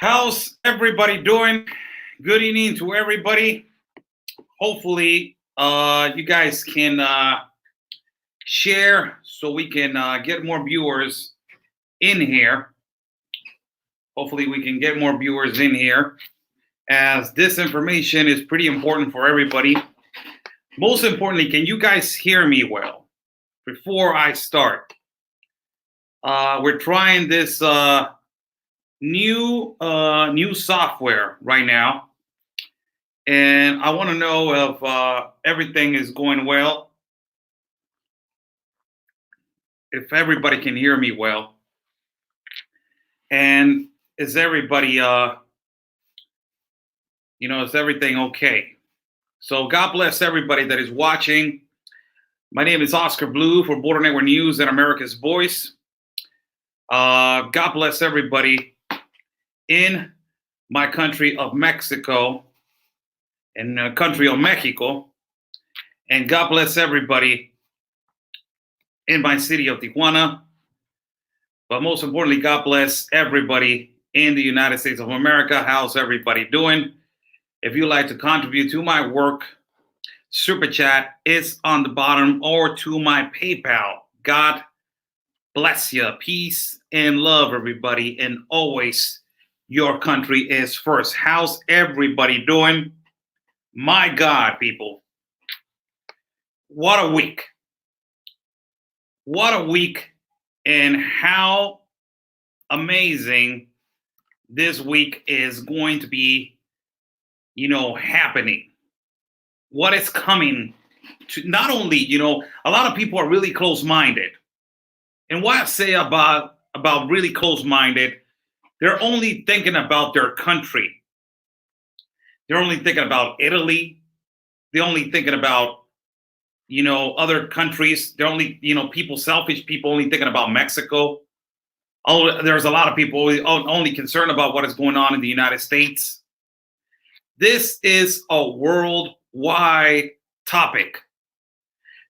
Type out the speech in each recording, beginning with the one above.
How's everybody doing? Good evening to everybody. Hopefully, you guys can share so we can get more viewers in here. Hopefully, we can get more viewers in here, as this information is pretty important for everybody. Most importantly, can you guys hear me well before I start? We're trying this new software right now, and I want to know if everything is going well, if everybody can hear me well, and is everybody is everything okay? So God bless everybody that is watching. My name is Oscar Blue for Border Network News and America's Voice. God bless everybody in my country of Mexico and country of Mexico. And God bless everybody in my city of Tijuana. But most importantly, God bless everybody in the United States of America. How's everybody doing? If you'd like to contribute to my work, Super Chat is on the bottom, or to my PayPal. God bless you. Peace and love, everybody. And always, your country is first. How's everybody doing? My God, people. What a week. What a week, and how amazing this week is going to be, happening. What is coming to, not only, a lot of people are really close-minded. And what I say about really close-minded, they're only thinking about their country. They're only thinking about Italy. They're only thinking about, other countries. They're only, selfish people only thinking about Mexico. Oh, there's a lot of people only concerned about what is going on in the United States. This is a worldwide topic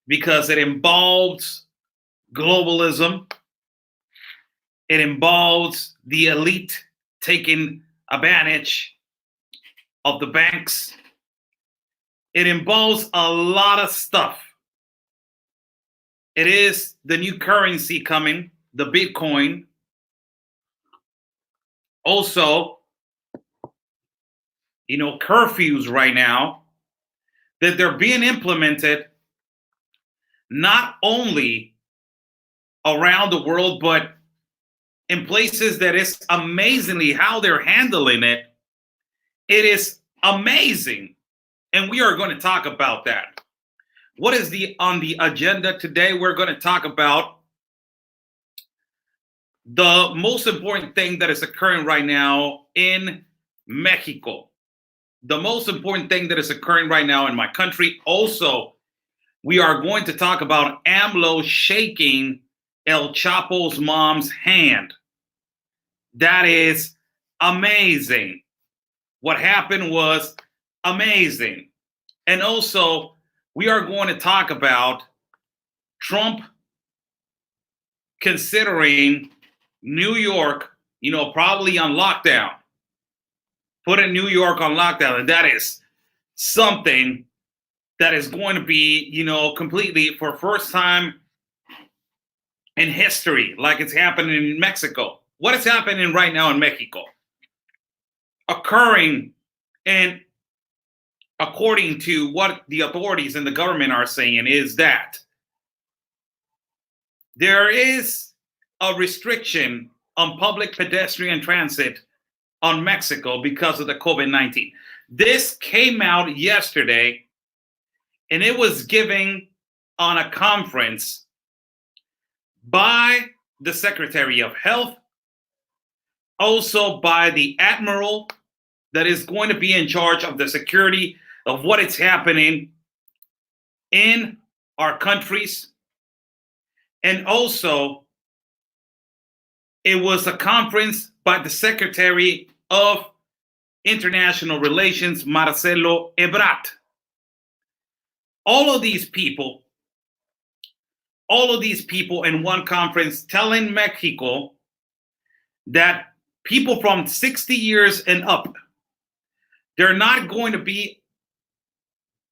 because it involves globalism. It involves the elite taking advantage of the banks. It involves a lot of stuff. It is the new currency coming, the Bitcoin. Also, curfews right now that they're being implemented not only around the world, but in places that is amazingly how they're handling it. It is Amazing. And we are going to talk about that. What is on the agenda today? We're going to talk about the most important thing that is occurring right now in Mexico. The most important thing that is occurring right now in my country. Also, we are going to talk about AMLO shaking El Chapo's mom's hand. That is amazing. What happened was amazing. And also, we are going to talk about Trump considering New York, probably on lockdown. Putting New York on lockdown. And that is something that is going to be, completely for first time in history, like it's happening in Mexico. What is happening right now in Mexico? Occurring, and according to what the authorities and the government are saying, is that there is a restriction on public pedestrian transit on Mexico because of the COVID-19. This came out yesterday, and it was given on a conference by the Secretary of Health, also by the Admiral that is going to be in charge of the security of what is happening in our countries. And also, it was a conference by the Secretary of International Relations, Marcelo Ebrard. All of these people in one conference telling Mexico that people from 60 years and up, they're not going to be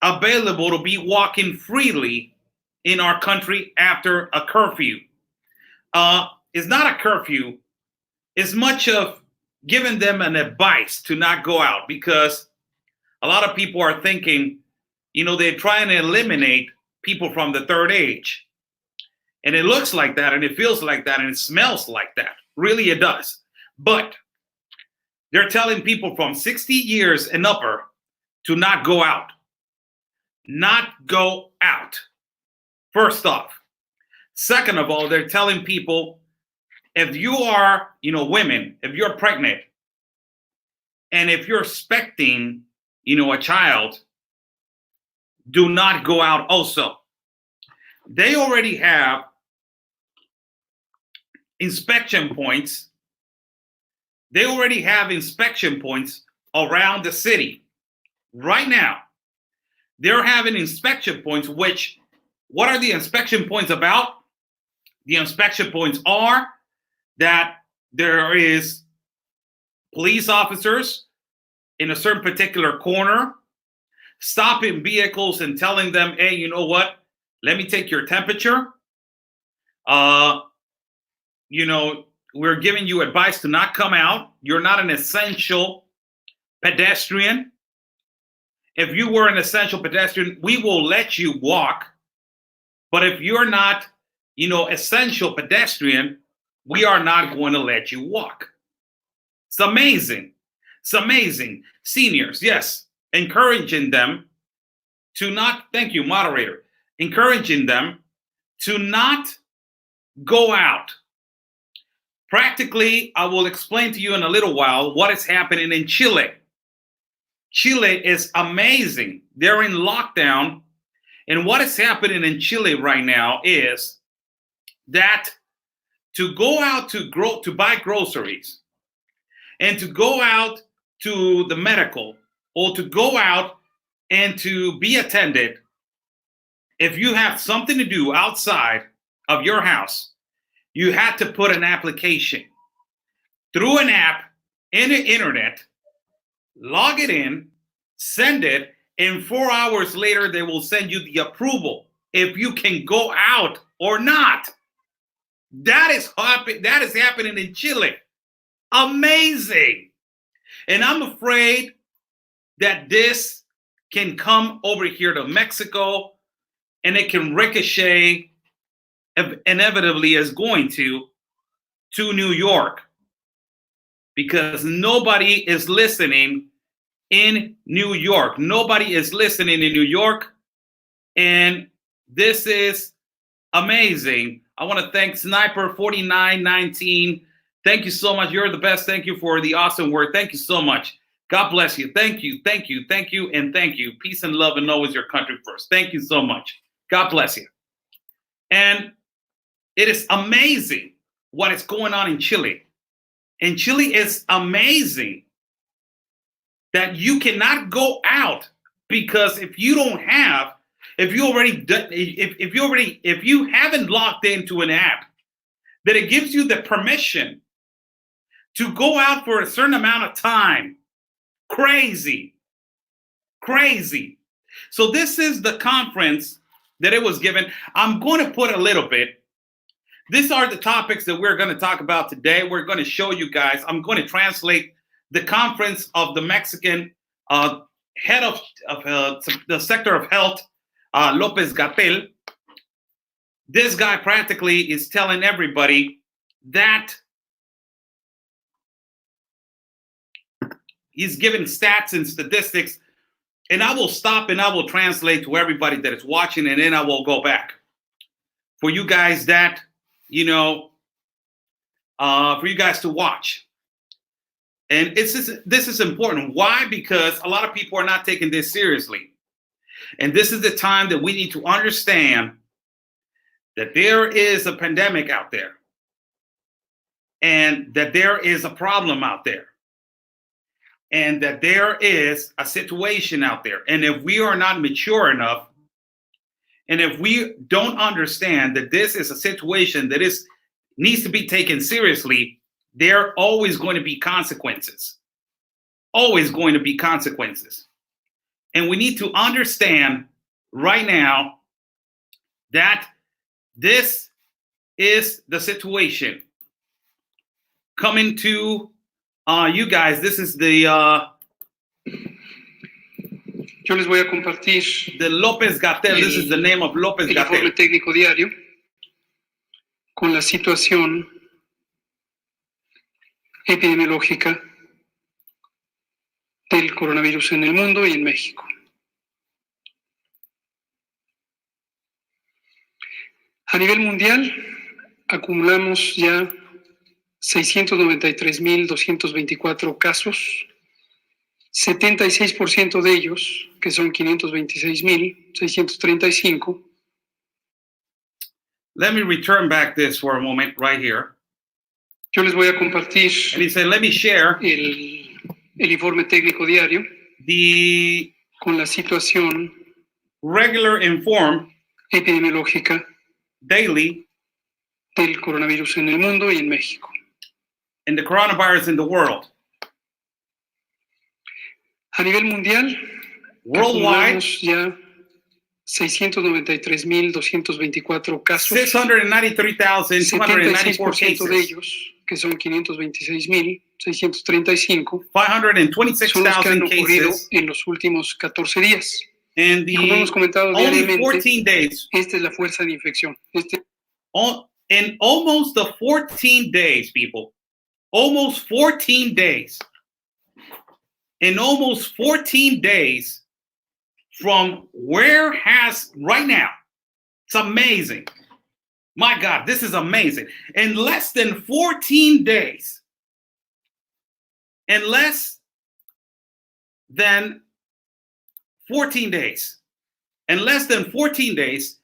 available to be walking freely in our country after a curfew. It's not a curfew. It's much of giving them an advice to not go out, because a lot of people are thinking, they're trying to eliminate people from the third age. And it looks like that, and it feels like that, and it smells like that. Really, it does. But they're telling people from 60 years and upper to not go out. Not go out. First off. Second of all, they're telling people, if you are, women, if you're pregnant, and if you're expecting, a child, do not go out also. They already have inspection points. They already have inspection points around the city. Right now, they're having inspection points, which, what are the inspection points about? The inspection points are that there is police officers in a certain particular corner stopping vehicles and telling them, hey, you know what? Let me take your temperature. We're giving you advice to not come out. You're not an essential pedestrian. If you were an essential pedestrian, we will let you walk. But if you're not, essential pedestrian, we are not going to let you walk. It's amazing. It's amazing. Seniors, yes, encouraging them to not, thank you, moderator, encouraging them to not go out. Practically, I will explain to you in a little while what is happening in Chile. Chile is amazing. They're in lockdown. And what is happening in Chile right now is that to go out to buy groceries and to go out to the medical, or to go out and to be attended, if you have something to do outside of your house, you had to put an application through an app in the internet, log it in, send it, and 4 hours later, they will send you the approval if you can go out or not. That is happening in Chile. Amazing. And I'm afraid that this can come over here to Mexico, and it can ricochet, inevitably is going to New York, because nobody is listening in New York. Nobody is listening in New York. And this is amazing. I want to thank Sniper4919. Thank you so much. You're the best. Thank you for the awesome work. Thank you so much. God bless you. Thank you, thank you, thank you, and thank you. Peace and love and always your country first. Thank you so much. God bless you. And it is amazing what is going on in Chile. And Chile is amazing that you cannot go out because if you haven't logged into an app, that it gives you the permission to go out for a certain amount of time. Crazy. So this is the conference that it was given. I'm going to put a little bit. These are the topics that we're going to talk about today. We're going to show you guys. I'm going to translate the conference of the Mexican head of the sector of health, Lopez-Gatell. This guy practically is telling everybody that he's giving stats and statistics, and I will stop and I will translate to everybody that is watching, and then I will go back. For you guys that, for you guys to watch. And this is important. Why? Because a lot of people are not taking this seriously. And this is the time that we need to understand that there is a pandemic out there and that there is a problem out there and that there is a situation out there. And if we are not mature enough, and if we don't understand that this is a situation that needs to be taken seriously, there are always going to be consequences. Always going to be consequences. And we need to understand right now that this is the situation. Coming to you guys, this is the Yo les voy a compartir the Lopez-Gatell. This is the name of el Lopez-Gatell. informe técnico diario con la situación epidemiológica del coronavirus en el mundo y en México. A nivel mundial, acumulamos ya 693.224 casos, 76% de ellos, que son 526.635. Let me return back this for a moment right here. Yo les voy a compartir And he said, let me share el informe técnico diario the con la situación regular inform epidemiológica daily del coronavirus en el mundo y en México. in the coronavirus in the world. A nivel mundial, Worldwide, acumulamos ya 693.224 casos, 693,294 76% de cases. ellos, que son 526.635, 526,000 son los que han ocurrido cases. en los últimos 14 días. And Y como hemos comentado only diariamente, 14 days, esta es la fuerza de infección. in almost the 14 days, people, almost 14 days, in almost 14 days from where has right now, it's amazing. My God, this is amazing. In less than 14 days, in less than 14 days, in less than 14 days,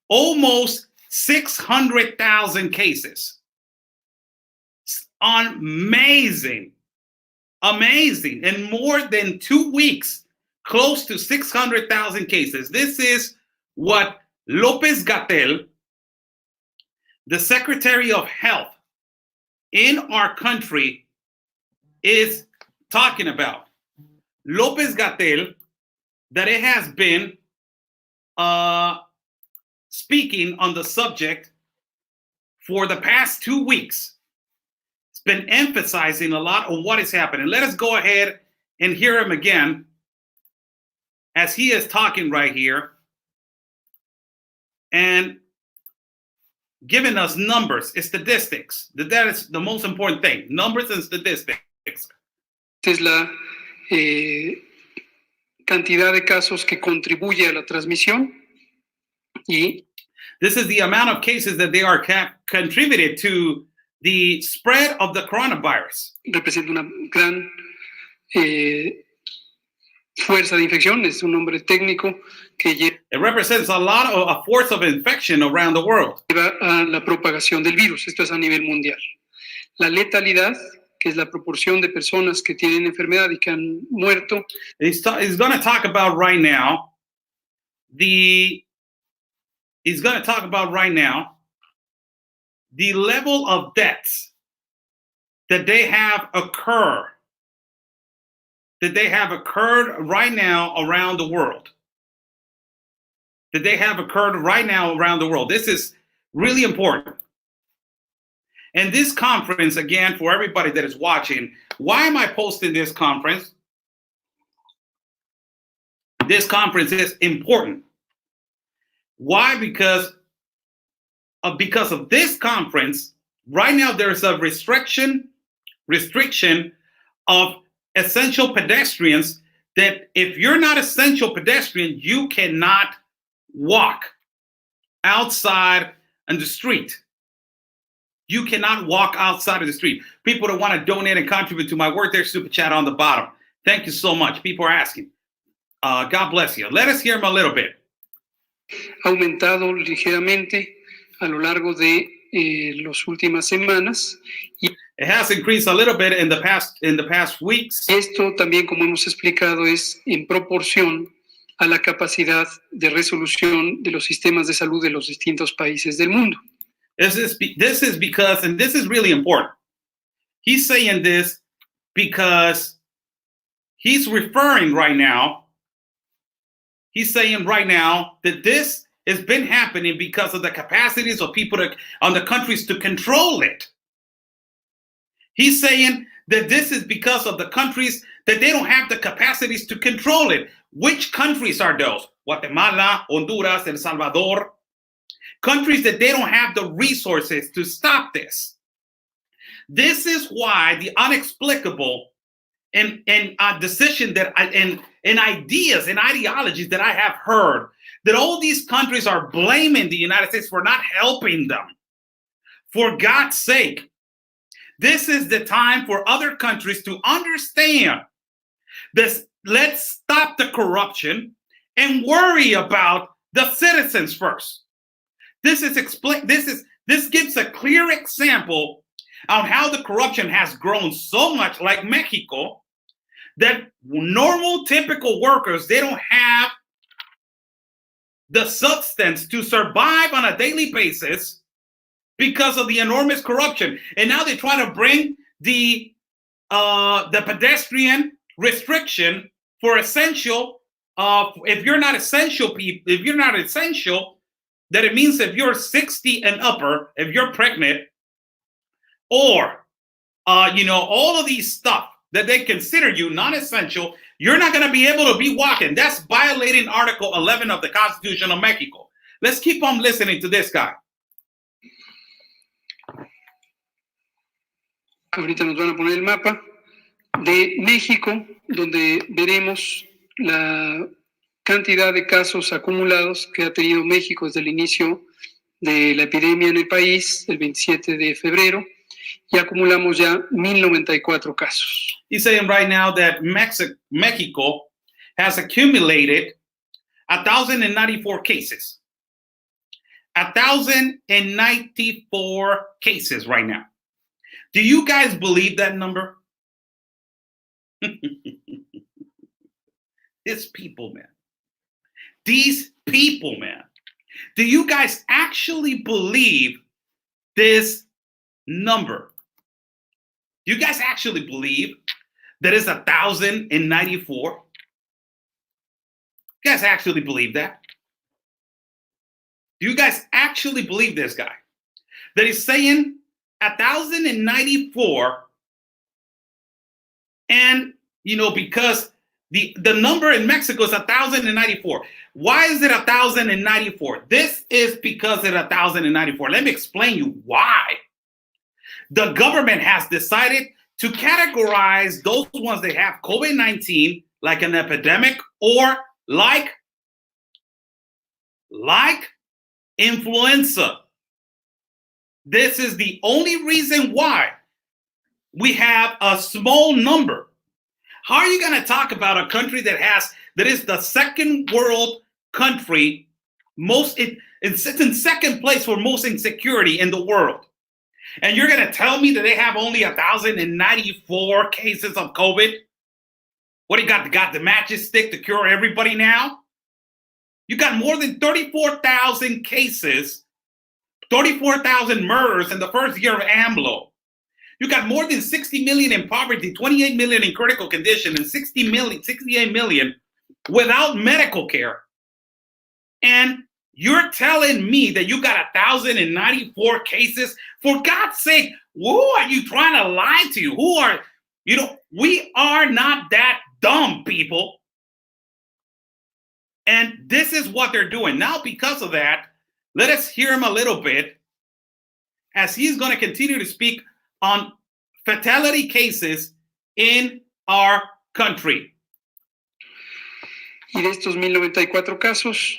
almost 600,000 cases. It's amazing. Amazing. In more than 2 weeks, close to 600,000 cases. This is what Lopez-Gatell, the Secretary of Health in our country, is talking about. Lopez-Gatell, that it has been speaking on the subject for the past 2 weeks. It's been emphasizing a lot on what is happening. Let us go ahead and hear him again as he is talking right here and giving us numbers, statistics. That is the most important thing, numbers and statistics. Esta es cantidad de casos que contribuye a la transmisión y this is the amount of cases that they are contributed to the spread of the coronavirus. representa una gran fuerza de infección, es un nombre técnico que It represents a lot of a force of infection around the world. lleva a la propagación del virus. Esto es a nivel mundial. La letalidad, que es la proporción de personas que tienen enfermedad y que han muerto, He's going to talk about right now the level of deaths that they have occurred right now around the world. This is really important. And this conference, again, for everybody that is watching, why am I posting this conference? This conference is important. Why? Because of this conference, right now there's a restriction of essential pedestrians, that if you're not essential pedestrian, you cannot walk outside on the street. You cannot walk outside of the street. People that want to donate and contribute to my work, there's super chat on the bottom. Thank you so much. People are asking. God bless you. Let us hear them a little bit. ha aumentado ligeramente a lo largo de las últimas semanas. It has increased a little bit in the past weeks. Esto también, como hemos explicado, es en proporción a la capacidad de resolución de los sistemas de salud de los distintos países del mundo. This is because, and this is really important. He's saying this because he's referring right now. He's saying right now that this has been happening because of the capacities of people on the countries to control it. He's saying that this is because of the countries that they don't have the capacities to control it. Which countries are those? Guatemala, Honduras, El Salvador. Countries that they don't have the resources to stop this. This is why the inexplicable and decision that and ideas and ideologies that I have heard, that all these countries are blaming the United States for not helping them. For God's sake, this is the time for other countries to understand this. Let's stop the corruption and worry about the citizens first. This gives a clear example on how the corruption has grown so much, like Mexico, that normal, typical workers, they don't have the substance to survive on a daily basis because of the enormous corruption. And now they try to bring the pedestrian restriction for essential. If you're not essential, that it means if you're 60 and upper, if you're pregnant, or all of these stuff that they consider you non-essential, you're not going to be able to be walking. That's violating Article 11 of the Constitution of Mexico. Let's keep on listening to this guy. Ahorita nos van a poner el mapa de México, donde veremos la cantidad de casos acumulados que ha tenido México desde el inicio de la epidemia en el país, el 27 de febrero, y acumulamos ya 1,094 casos. He's saying right now that Mexico has accumulated 1,094 cases. 1,094 cases right now. Do you guys believe that number? These people, man. Do you guys actually believe this number? Do you guys actually believe that it's 1,094? You guys actually believe that? Do you guys actually believe this guy? That he's saying 1,094, and because the number in Mexico is 1,094. Why is it 1,094? This is because it's 1,094. Let me explain you why. The government has decided to categorize those ones that have COVID-19 like an epidemic, or like influenza. This is the only reason why we have a small number. How are you going to talk about a country that is the second world country, it's in second place for most insecurity in the world? And you're going to tell me that they have only 1,094 cases of COVID? What do you got? Got the matches stick to cure everybody now? You got more than 34,000 cases, 34,000 murders in the first year of AMLO. You got more than 60 million in poverty, 28 million in critical condition, and 68 million without medical care. And you're telling me that you got 1,094 cases? For God's sake, who are you trying to lie to? We are not that dumb, people. And this is what they're doing. Now, because of that, let us hear him a little bit as he's going to continue to speak on fatality cases in our country. Y de estos 1,094 casos,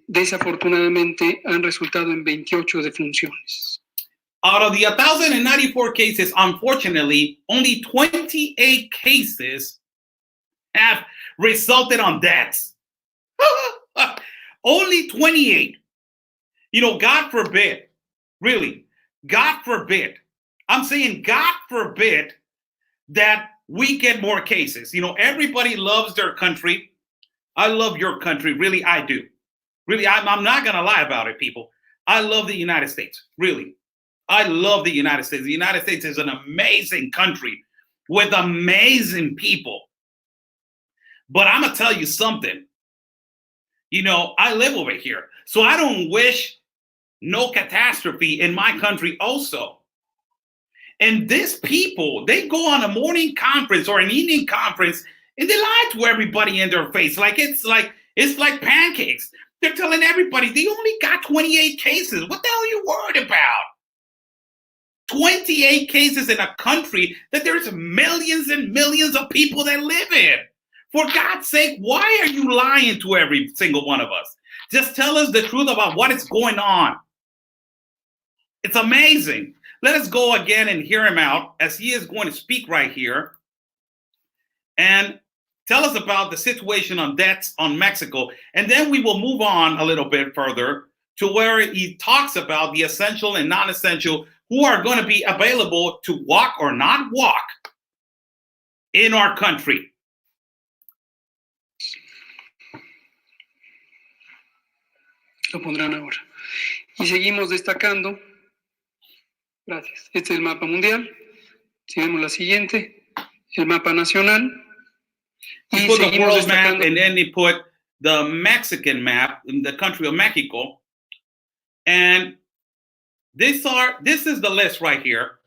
desafortunadamente han resultado en 28 defunciones. Out of the 1,094 cases, unfortunately, only 28 cases have resulted on deaths. Only 28. God forbid, really, God forbid. I'm saying God forbid that we get more cases. Everybody loves their country. I love your country. Really, I do. Really, I'm not going to lie about it, people. I love the United States. Really. I love the United States. The United States is an amazing country with amazing people. But I'm going to tell you something. I live over here. So I don't wish no catastrophe in my country also. And these people, they go on a morning conference or an evening conference and they lie to everybody in their face. It's like pancakes. They're telling everybody they only got 28 cases. What the hell are you worried about? 28 cases in a country that there's millions and millions of people that live in. For God's sake, why are you lying to every single one of us? Just tell us the truth about what is going on. It's amazing. Let us go again and hear him out as he is going to speak right here and tell us about the situation on deaths on Mexico. And then we will move on a little bit further to where he talks about the essential and non-essential who are going to be available to walk or not walk in our country. Lo pondrán ahora. Y seguimos destacando. Gracias. Este es el mapa mundial. Si vemos la siguiente, el mapa nacional. He put the world map and then they put the Mexican map in the country of Mexico. And this is the list right here.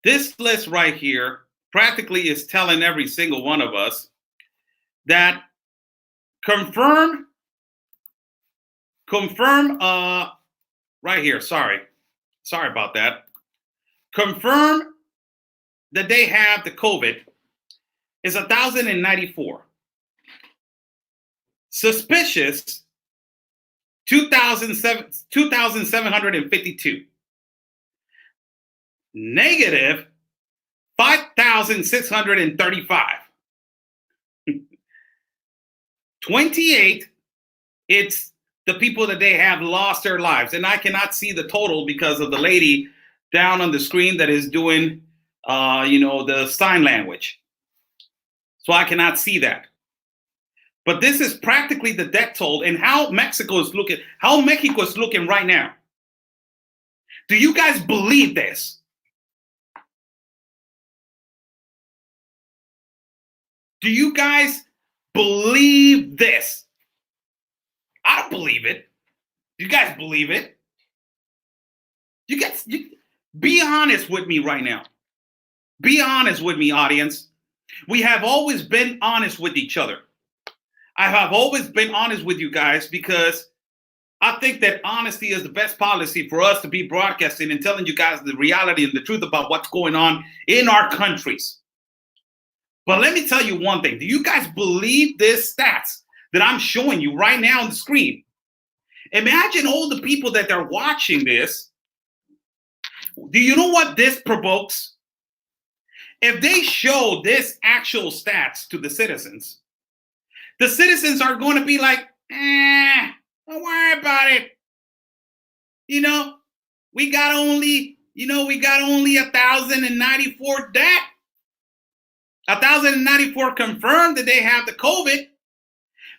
This list right here practically is telling every single one of us that confirm right here. Sorry about that. Confirm that they have the COVID is 1,094. Suspicious 2,752. Negative 5,635. 28, it's the people that they have lost their lives. And I cannot see the total because of the lady down on the screen that is doing, the sign language. So I cannot see that. But this is practically the death toll and how Mexico is looking right now. Do you guys believe this? Do you guys believe this? I don't believe it. You guys believe it? You be honest with me right now. Be honest with me, audience. We have always been honest with each other. I have always been honest with you guys because I think that honesty is the best policy for us to be broadcasting and telling you guys the reality and the truth about what's going on in our countries. But let me tell you one thing. Do you guys believe this stats that I'm showing you right now on the screen? Imagine all the people that are watching this. Do you know what this provokes? If they show this actual stats to the citizens are going to be like, don't worry about it. We got only 1,094 dead. 1,094 confirmed that they have the COVID.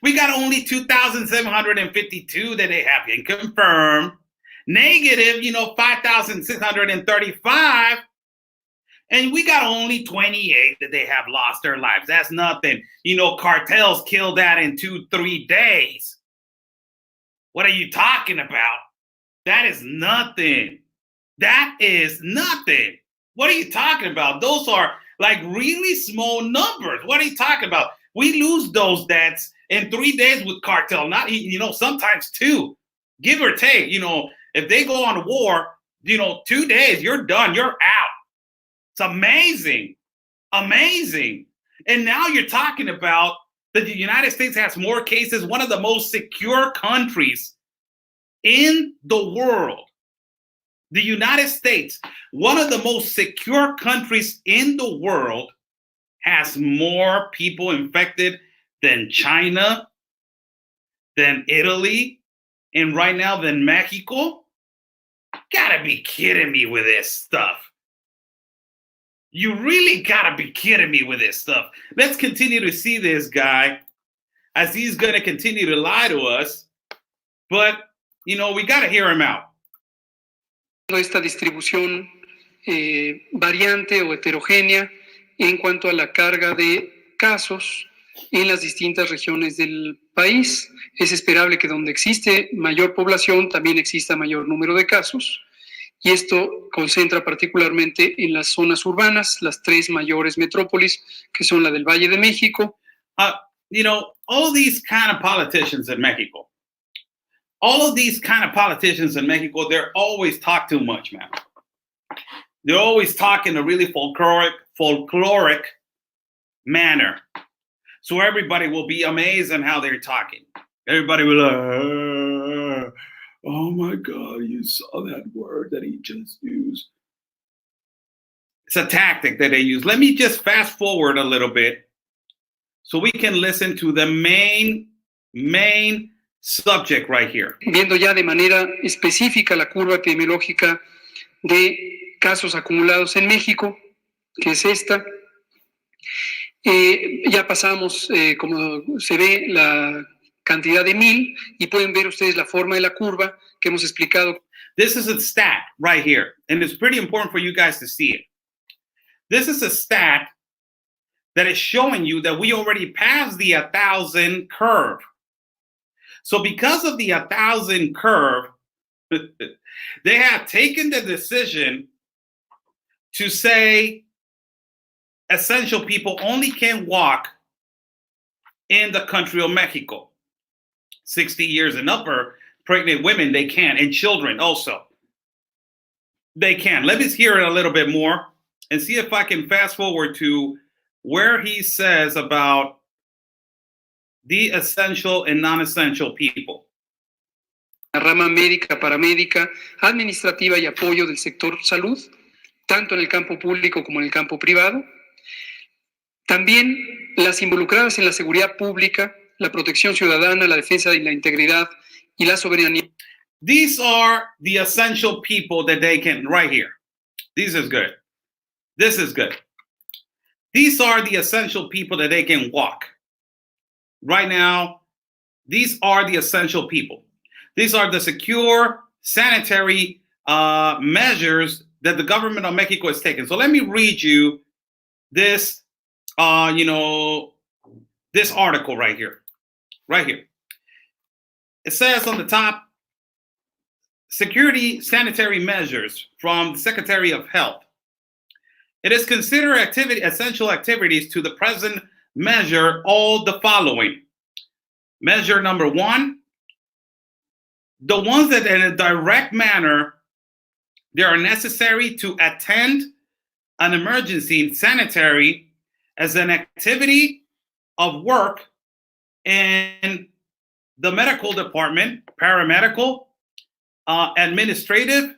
We got only 2,752 that they have been confirmed. Negative, 5,635. And we got only 28 that they have lost their lives. That's nothing. Cartels killed that in 2-3 days. What are you talking about? That is nothing. That is nothing. What are you talking about? Those are like really small numbers. What are you talking about? We lose those deaths in 3 days with cartel, not, sometimes 2, give or take. If they go on war, 2 days, you're done, you're out. It's amazing. Amazing. And now you're talking about that the United States has more cases, one of the most secure countries in the world. The United States, one of the most secure countries in the world, has more people infected than China, than Italy, and right now than Mexico. Gotta be kidding me with this stuff. You really gotta be kidding me with this stuff. Let's continue to see this guy as he's gonna continue to lie to us, but we gotta hear him out. Esta distribución variante o heterogénea en cuanto a la carga de casos en las distintas regiones del país. Es esperable que donde existe mayor población también exista mayor número de casos, y esto concentra particularmente en las zonas urbanas, las 3 mayores metrópolis, que son la del Valle de México. All these kind of politicians in Mexico, they're always talk too much, man. They're always talk in a really folkloric manner. So everybody will be amazed on how they're talking. Everybody will oh my God, you saw that word that he just used. It's a tactic that they use. Let me just fast forward a little bit so we can listen to the main subject right here. Viendo ya de manera específica la curva epidemiológica de casos acumulados en México, que es esta. Ya pasamos, como se ve, la cantidad de 1,000, y pueden ver ustedes la forma de la curva que hemos explicado. This is a stat right here, and it's pretty important for you guys to see it. This is a stat that is showing you that we already passed the 1,000 curve. So because of the 1,000 curve, they have taken the decision to say essential people only can walk in the country of Mexico. 60 years and upper, pregnant women, they can, and children also. They can. Let us hear it a little bit more and see if I can fast forward to where he says about the essential and non-essential people. La rama médica, paramédica, administrativa y apoyo del sector salud, tanto en el campo público como en el campo privado. También las involucradas en la seguridad pública, la protección ciudadana, la defensa de la integridad y la soberanía. These are the essential people that they can, right here. This is good. This is good. These are the essential people that they can walk. Right now, these are the essential people. These are the secure sanitary measures that the government of Mexico has taken. So let me read you this, this article right here. Right here. It says on the top, security sanitary measures from the Secretary of Health. It is considered essential activities to the present measure all the following. Measure number 1, the ones that in a direct manner, they are necessary to attend an emergency, sanitary as an activity of work in the medical department, paramedical, administrative,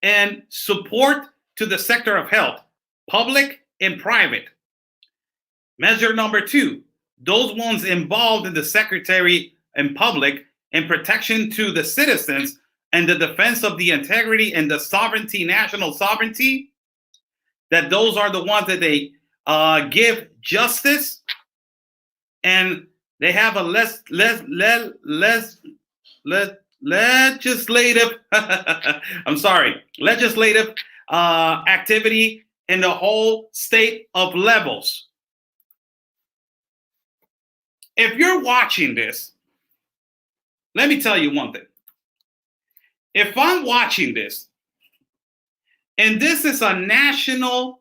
and support to the sector of health, public and private. Measure number 2, those ones involved in the secretary and public and protection to the citizens and the defense of the integrity and the sovereignty, national sovereignty, that those are the ones that they give justice, and they have a legislative legislative activity in the whole state of levels. If you're watching this, let me tell you one thing. If I'm watching this, and this is a national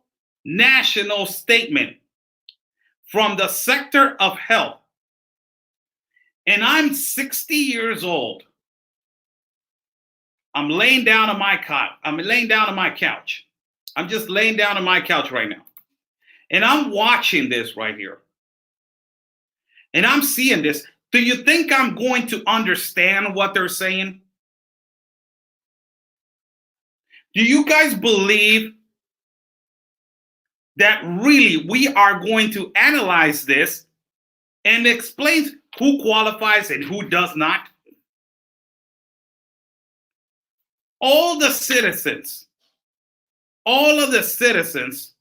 statement from the sector of health, and I'm 60 years old, I'm laying down on my cot. I'm laying down on my couch. I'm just laying down on my couch right now. And I'm watching this right here. And I'm seeing this. Do you think I'm going to understand what they're saying? Do you guys believe that really we are going to analyze this and explain who qualifies and who does not? All of the citizens,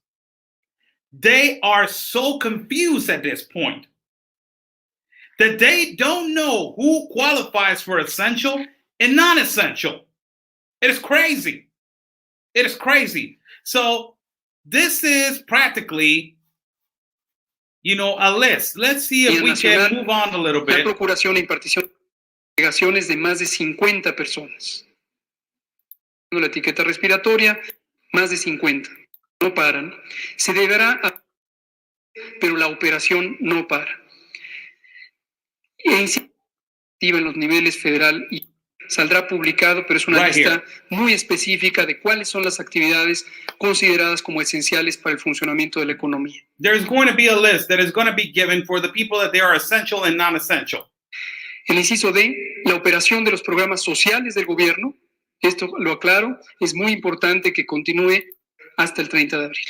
they are so confused at this point that they don't know who qualifies for essential and non-essential. It is crazy. It is crazy. So this is practically, a list. Let's see if we can move on a little bit. La procuración e impartición de investigaciones de más de 50 personas. La etiqueta respiratoria, más de 50. No paran. Se deberá, pero la operación no para. E en los niveles federal y saldrá publicado, pero es una lista muy específica de cuáles son las actividades consideradas como esenciales para el funcionamiento de la economía. There's going to be a list that is going to be given for the people that they are essential and non-essential. El inciso D, la operación de los programas sociales del gobierno. Esto lo aclaro, es muy importante que continúe hasta el 30 de abril.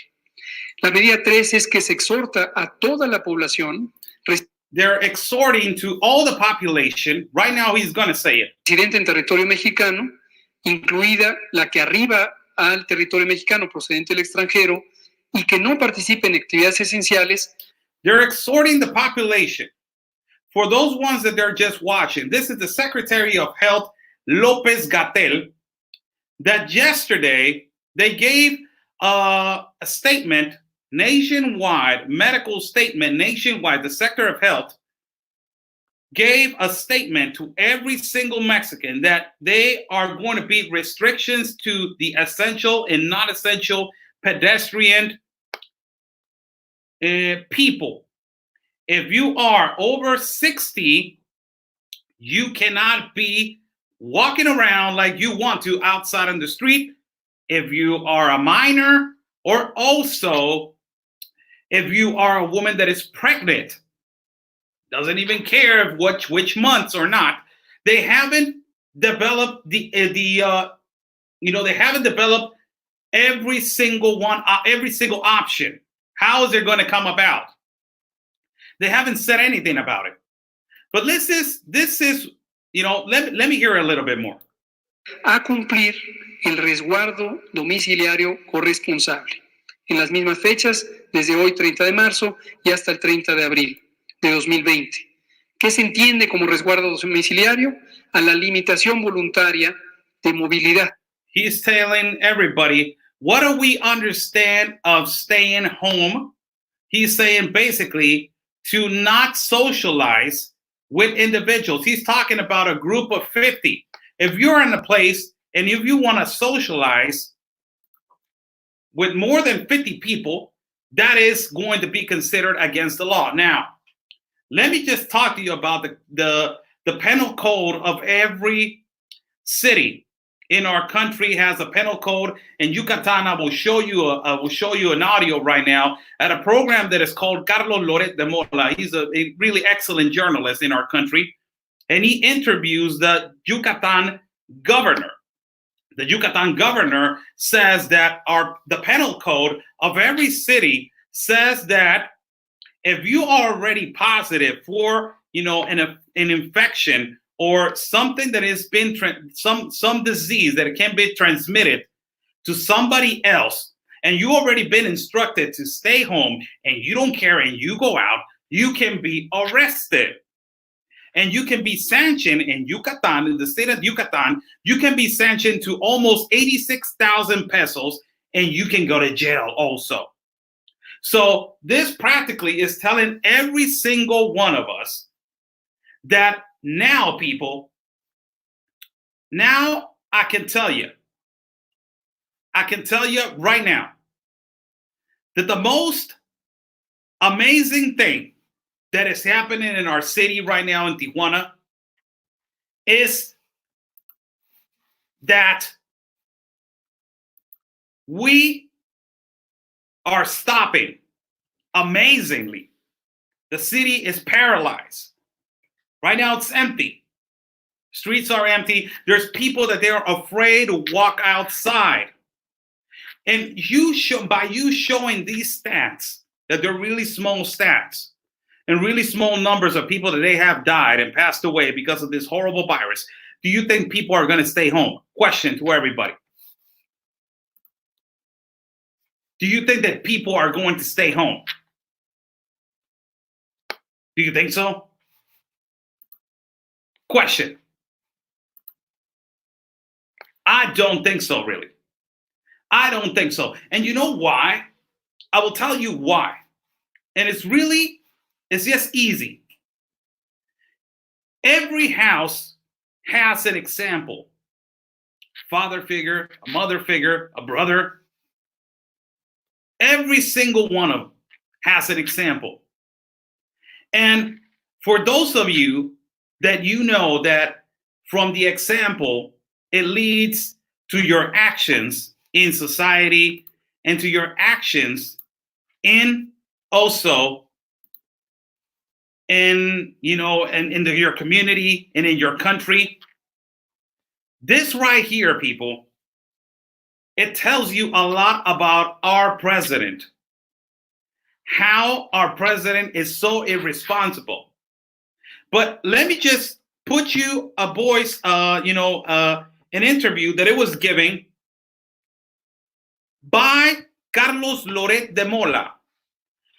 La medida 3 es que se exhorta a toda la población. They're exhorting to all the population. Right now he's going to say it. Residente en territorio mexicano, incluida la que arriba al territorio mexicano procedente del extranjero y que no participe en actividades esenciales. They're exhorting the population. For those ones that they're just watching, this is the Secretary of Health, López-Gatell, that yesterday they gave a statement nationwide, medical statement nationwide. The sector of health gave a statement to every single Mexican that they are going to be restrictions to the essential and not essential pedestrian people. If you are over 60, you cannot be walking around like you want to outside on the street. If you are a minor, or also if you are a woman that is pregnant, doesn't even care which months or not, they haven't developed they haven't developed every single option. How is it going to come about? They haven't said anything about it. But this is let me hear a little bit more. A cumplir el resguardo domiciliario corresponsable en las mismas fechas desde hoy 30 de marzo y hasta el 30 de abril de 2020. ¿Qué se entiende como resguardo domiciliario? A la limitación voluntaria de movilidad. He's telling everybody, what do we understand of staying home? He's saying basically to not socialize with individuals. He's talking about a group of 50. If you're in a place and if you want to socialize with more than 50 people, that is going to be considered against the law. Now, let me just talk to you about the penal code of every city. in our country has a penal code. In Yucatan, I will show you an audio right now at a program that is called Carlos Loret de Mola. He's a really excellent journalist in our country, and he interviews the Yucatan governor. The Yucatan governor says that the penal code of every city says that if you are already positive for an infection or something that has been some disease that can be transmitted to somebody else, and you already been instructed to stay home and you don't care and you go out, you can be arrested. And you can be sanctioned in Yucatan, in the state of Yucatan, you can be sanctioned to almost 86,000 pesos, and you can go to jail also. So this practically is telling every single one of us that now, people, now I can tell you right now that the most amazing thing that is happening in our city right now in Tijuana is that we are stopping amazingly. The city is paralyzed. Right now it's empty. Streets are empty. There's people that they're afraid to walk outside. And by you showing these stats, that they're really small stats and really small numbers of people that they have died and passed away because of this horrible virus, do you think people are going to stay home? Question to everybody. Do you think that people are going to stay home? Do you think so? Question. I don't think so, really. I don't think so. And you know why? I will tell you why. And it's just easy. Every house has an example. Father figure, a mother figure, a brother. Every single one of them has an example. And for those of you that you know that from the example, it leads to your actions in society and to your actions in also in your community and in your country. This right here, people, it tells you a lot about our president. How our president is so irresponsible. But let me just put you a voice, an interview that it was given by Carlos Loret de Mola,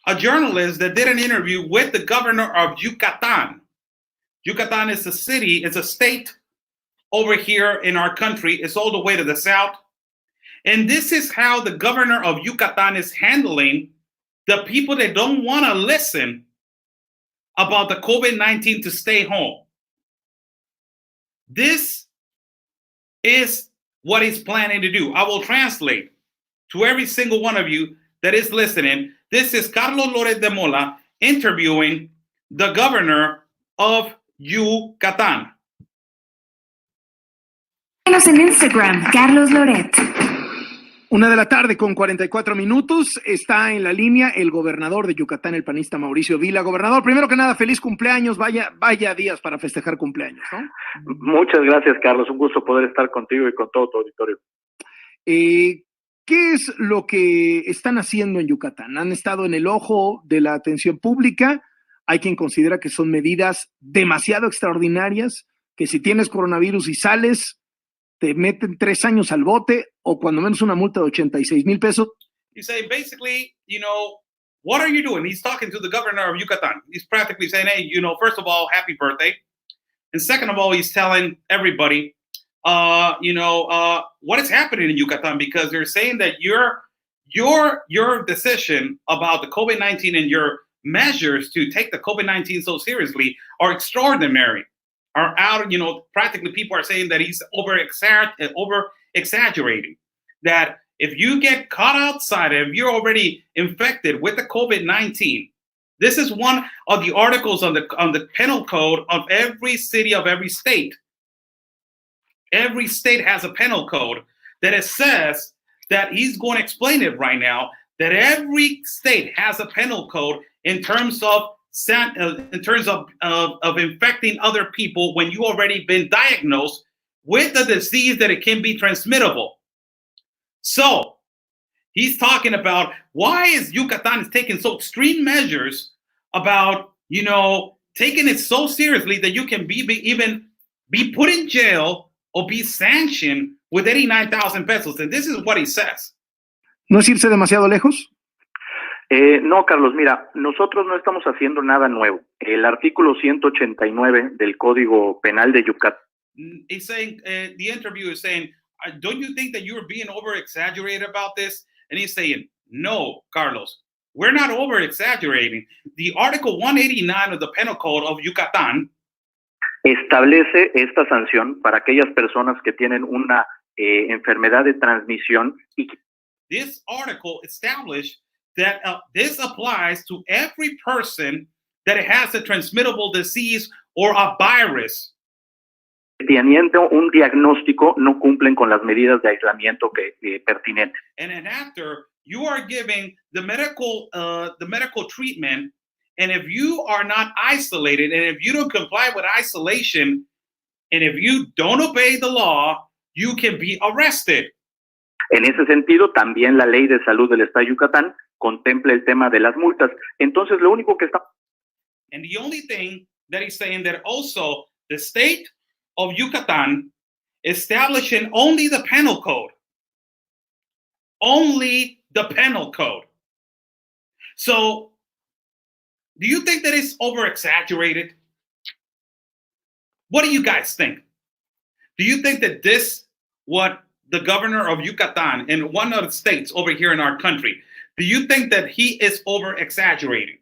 a journalist that did an interview with the governor of Yucatan. Yucatan is a city, it's a state over here in our country. It's all the way to the south. And this is how the governor of Yucatan is handling the people that don't want to listen about the COVID-19 to stay home. This is what he's planning to do. I will translate to every single one of you that is listening. This is Carlos Loret de Mola interviewing the governor of Yucatan. Síguenos en Instagram, Carlos Loret. 1:00 con 44 minutos. Está en la línea el gobernador de Yucatán, el panista Mauricio Vila. Gobernador, primero que nada, feliz cumpleaños. Vaya días para festejar cumpleaños, ¿no? Muchas gracias, Carlos. Un gusto poder estar contigo y con todo tu auditorio. ¿Qué es lo que están haciendo en Yucatán? Han estado en el ojo de la atención pública. Hay quien considera que son medidas demasiado extraordinarias, que si tienes coronavirus y sales, te meten 3 años al bote o cuando menos una multa de 86,000 pesos. He's saying basically, what are you doing? He's talking to the governor of Yucatan. He's practically saying, hey, first of all, happy birthday. And second of all, he's telling everybody, what is happening in Yucatan, because they're saying that your decision about the COVID-19 and your measures to take the COVID-19 so seriously are extraordinary. Are out, practically people are saying that he's over exaggerating. That if you get caught outside, if you're already infected with the COVID-19, this is one of the articles on the penal code of every city of every state. every state has a penal code that it says that he's going to explain it right now, that every state has a penal code in terms of infecting other people when you already been diagnosed with a disease that it can be transmittable. So he's talking about why is Yucatan taking so extreme measures about, taking it so seriously that you can even be put in jail or be sanctioned with 89,000 pesos. And this is what he says. ¿No es irse demasiado lejos? No, Carlos, mira, nosotros no estamos haciendo nada nuevo. El artículo 189 del Código Penal de Yucatán. He's saying, the interviewer is saying, don't you think that you're being over-exaggerated about this? And he's saying, no, Carlos, we're not over-exaggerating. The Article 189 of the Penal Code of Yucatán establece esta sanción para aquellas personas que tienen una enfermedad de transmisión. This article established that this applies to every person that has a transmittable disease or a virus. Teniendo un diagnóstico, no cumplen con las medidas de aislamiento pertinentes. And then after you are giving the medical treatment, and if you are not isolated, and if you don't comply with isolation, and if you don't obey the law, you can be arrested. En ese sentido, también la Ley de Salud del Estado de Yucatán contempla el tema de las multas. Entonces, lo único que está... And the only thing that he's saying that also the state of Yucatan establishing only the penal code. Only the penal code. So, do you think that it's over-exaggerated? What do you guys think? Do you think that what the governor of Yucatan in one of the states over here in our country, do you think that he is over-exaggerating?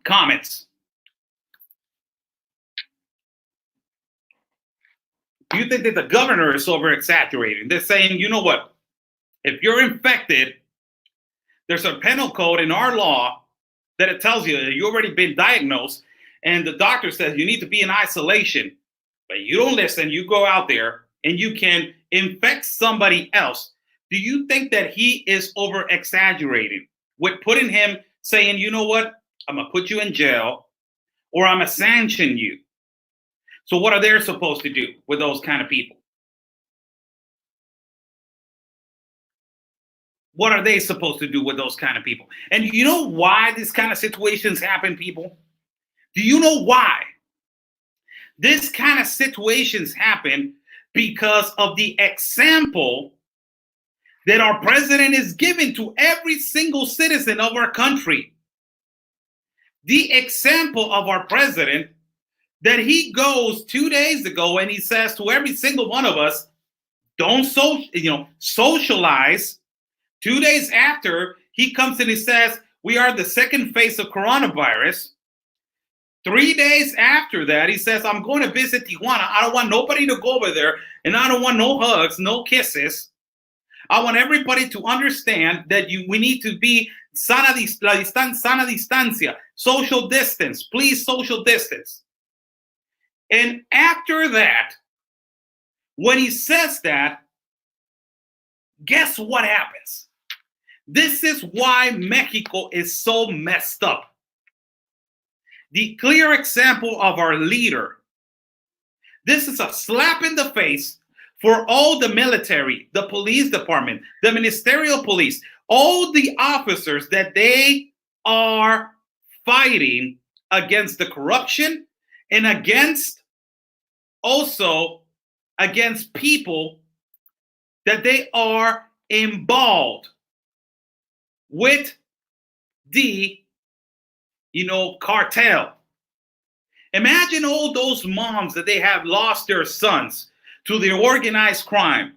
Comments. Do you think that the governor is over-exaggerating? They're saying, you know what? If you're infected, there's a penal code in our law that it tells you that you've already been diagnosed, and the doctor says you need to be in isolation. But you don't listen, you go out there, and you can infect somebody else. Do you think that he is over-exaggerating with putting him saying, you know what? I'm going to put you in jail, or I'm going to sanction you. So what are they supposed to do with those kind of people? What are they supposed to do with those kind of people? And you know why these kind of situations happen, people? Do you know why? This kind of situations happen because of the example that our president is giving to every single citizen of our country. The example of our president that he goes 2 days ago and he says to every single one of us, don't socialize. 2 days after, he comes and he says, we are the second phase of coronavirus. 3 days after that, he says, I'm going to visit Tijuana. I don't want nobody to go over there, and I don't want no hugs, no kisses. I want everybody to understand that we need to be sana distancia, social distance, please social distance. And after that, when he says that, guess what happens? This is why Mexico is so messed up. The clear example of our leader. This is a slap in the face for all the military, the police department, the ministerial police, all the officers that they are fighting against the corruption and also against people that they are involved with the cartel. Imagine all those moms that they have lost their sons to the organized crime.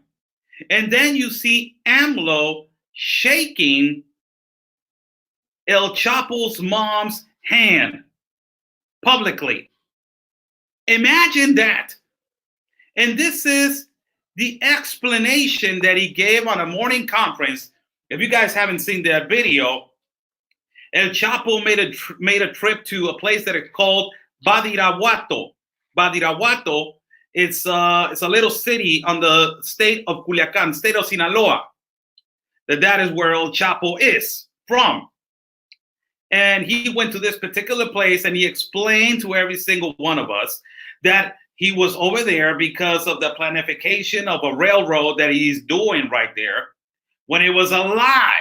And then you see AMLO shaking El Chapo's mom's hand publicly. Imagine that. And this is the explanation that he gave on a morning conference. If you guys haven't seen that video, El Chapo made a trip to a place that is called Badiraguato. Badiraguato. It's a little city on the state of Culiacan, state of Sinaloa. That is where El Chapo is from. And he went to this particular place and he explained to every single one of us that he was over there because of the planification of a railroad that he's doing right there, when it was a lie.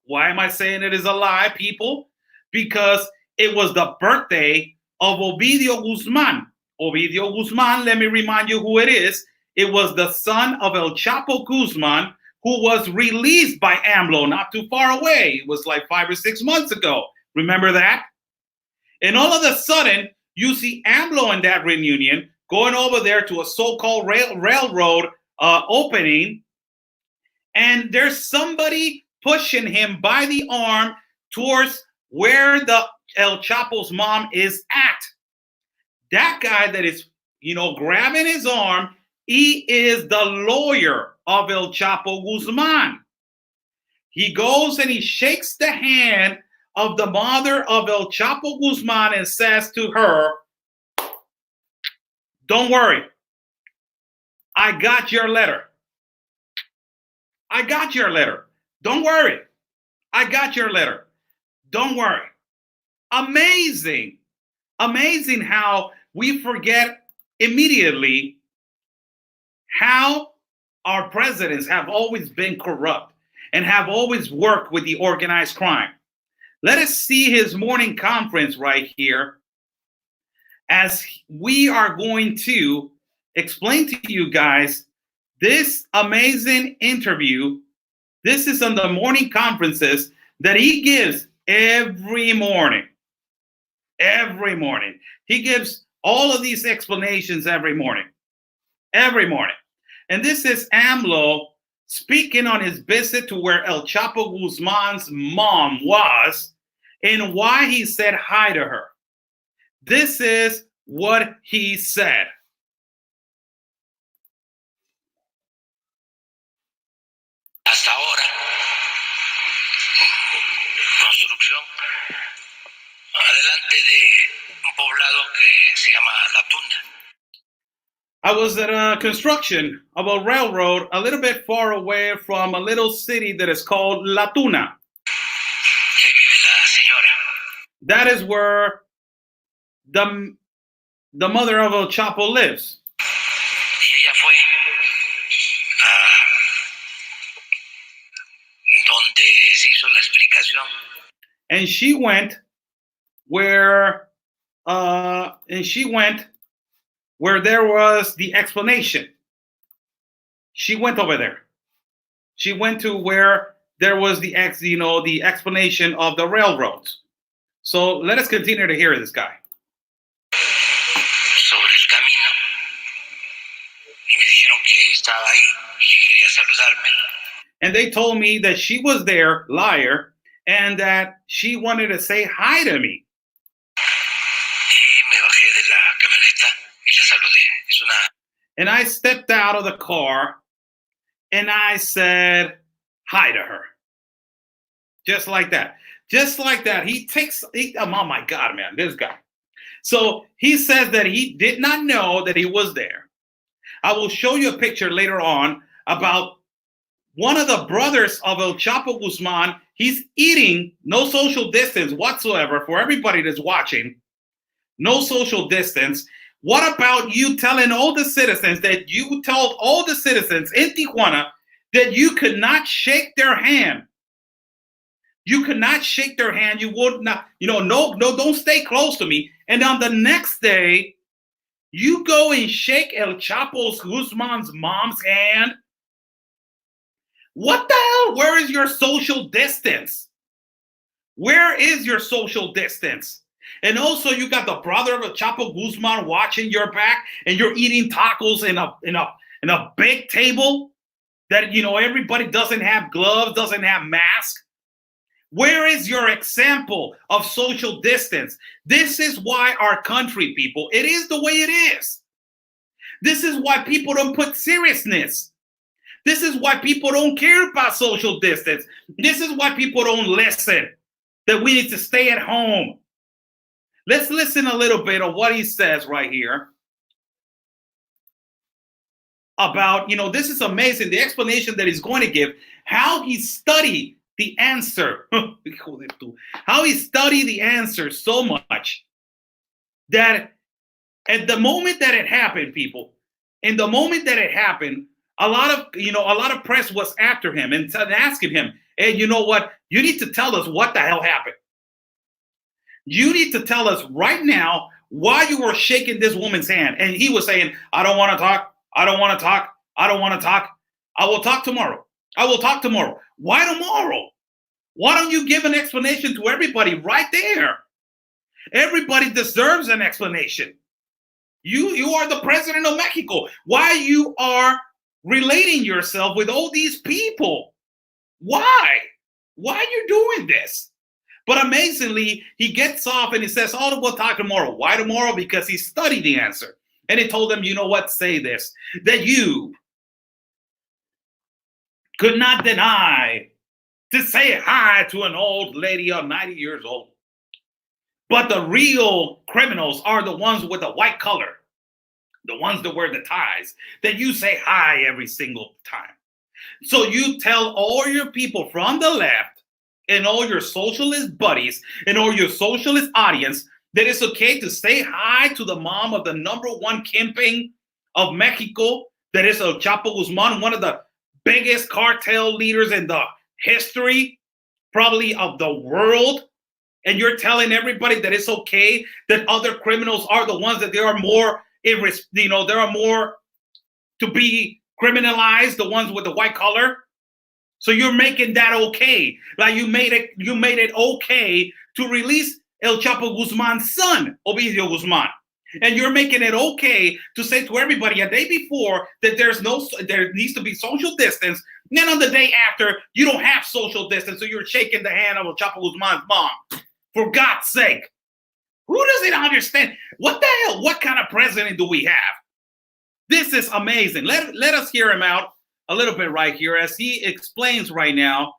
Why am I saying it is a lie, people? Because it was the birthday of Ovidio Guzman. Ovidio Guzman, let me remind you who it is. It was the son of El Chapo Guzman, who was released by AMLO not too far away. It was like 5 or 6 months ago. Remember that? And all of a sudden, you see AMLO in that reunion going over there to a so-called railroad opening, and there's somebody pushing him by the arm towards where the El Chapo's mom is at. That guy that is, grabbing his arm, he is the lawyer of El Chapo Guzman. He goes and he shakes the hand of the mother of El Chapo Guzman and says to her, "Don't worry. I got your letter. I got your letter. Don't worry. I got your letter. Don't worry." Amazing. Amazing how we forget immediately how our presidents have always been corrupt and have always worked with the organized crime. Let us see his morning conference right here, as we are going to explain to you guys this amazing interview. This is on the morning conferences that he gives every morning. Every morning. He gives all of these explanations every morning. Every morning. And this is AMLO speaking on his visit to where El Chapo Guzman's mom was and why he said hi to her. This is what he said. Hasta ahora, construcción adelante de un poblado que se llama La Tuna. I was at a construction of a railroad a little bit far away from a little city that is called La Tuna. Ahí vive la señora. That is where the mother of El Chapo lives. Y ella fue a donde se hizo la explicación. And she went where there was the explanation. She went over there. She went to where there was the explanation of the railroads. So let us continue to hear this guy. Sobre el camino y me dijeron que estaba ahí y que quería saludarme. And they told me that she was there, liar, and that she wanted to say hi to me. Y me bajé de la camioneta y la saludé. Es una And I stepped out of the car and I said hi to her. Just like that. Just like that. Oh my God, man, this guy. So he says that he did not know that he was there. I will show you a picture later on about one of the brothers of El Chapo Guzman. He's eating, no social distance whatsoever for everybody that's watching. No social distance. What about you telling all the citizens that you told all the citizens in Tijuana that you could not shake their hand? You could not shake their hand. You would not, no, don't stay close to me. And on the next day, you go and shake El Chapo Guzman's mom's hand. What the hell? Where is your social distance? Where is your social distance? And also, you got the brother of El Chapo Guzman watching your back, and you're eating tacos in a big table that everybody doesn't have gloves, doesn't have masks. Where is your example of social distance? This is why our country, people, it is the way it is. This is why people don't put seriousness. This is why people don't care about social distance. This is why people don't listen, that we need to stay at home. Let's listen a little bit of what he says right here. about, this is amazing, the explanation that he's going to give, how he studied the answer, how he studied the answer so much that at the moment that it happened, people, in the moment that it happened, a lot of press was after him and asking him, hey, you know what? You need to tell us what the hell happened. You need to tell us right now why you were shaking this woman's hand. And he was saying, I don't want to talk. I don't want to talk. I don't want to talk. I will talk tomorrow. I will talk tomorrow. Why tomorrow? Why don't you give an explanation to everybody right there? Everybody deserves an explanation. You are the president of Mexico. Why you are relating yourself with all these people? Why? Why are you doing this? But amazingly, he gets off and he says, oh, we'll talk tomorrow. Why tomorrow? Because he studied the answer. And he told them, you know what? Say this, that you could not deny to say hi to an old lady of 90 years old. But the real criminals are the ones with the white collar, the ones that wear the ties, that you say hi every single time. So you tell all your people from the left and all your socialist buddies and all your socialist audience that it's okay to say hi to the mom of the #1 kingpin of Mexico, that is El Chapo Guzman, one of the biggest cartel leaders in the history, probably of the world. And you're telling everybody that it's okay that other criminals are the ones that they are more, there are more to be criminalized, the ones with the white collar. So you're making that okay. Like you made it okay to release El Chapo Guzman's son, Ovidio Guzman. And you're making it okay to say to everybody a day before that there needs to be social distance. And then on the day after, you don't have social distance, so you're shaking the hand of El Chapo Guzman's mom. For God's sake. Who doesn't understand? What the hell? What kind of president do we have? This is amazing. Let us hear him out a little bit right here as he explains right now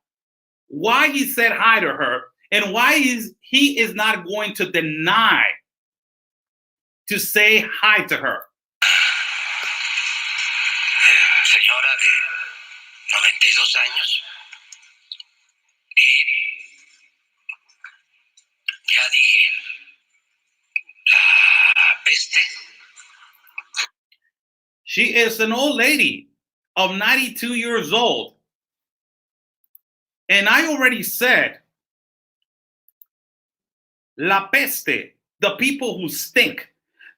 why he said hi to her and why he is not going to deny to say hi to her. Señora de 92 años. Y ya dije, la peste. She is an old lady of 92 years old. And I already said, la peste, the people who stink,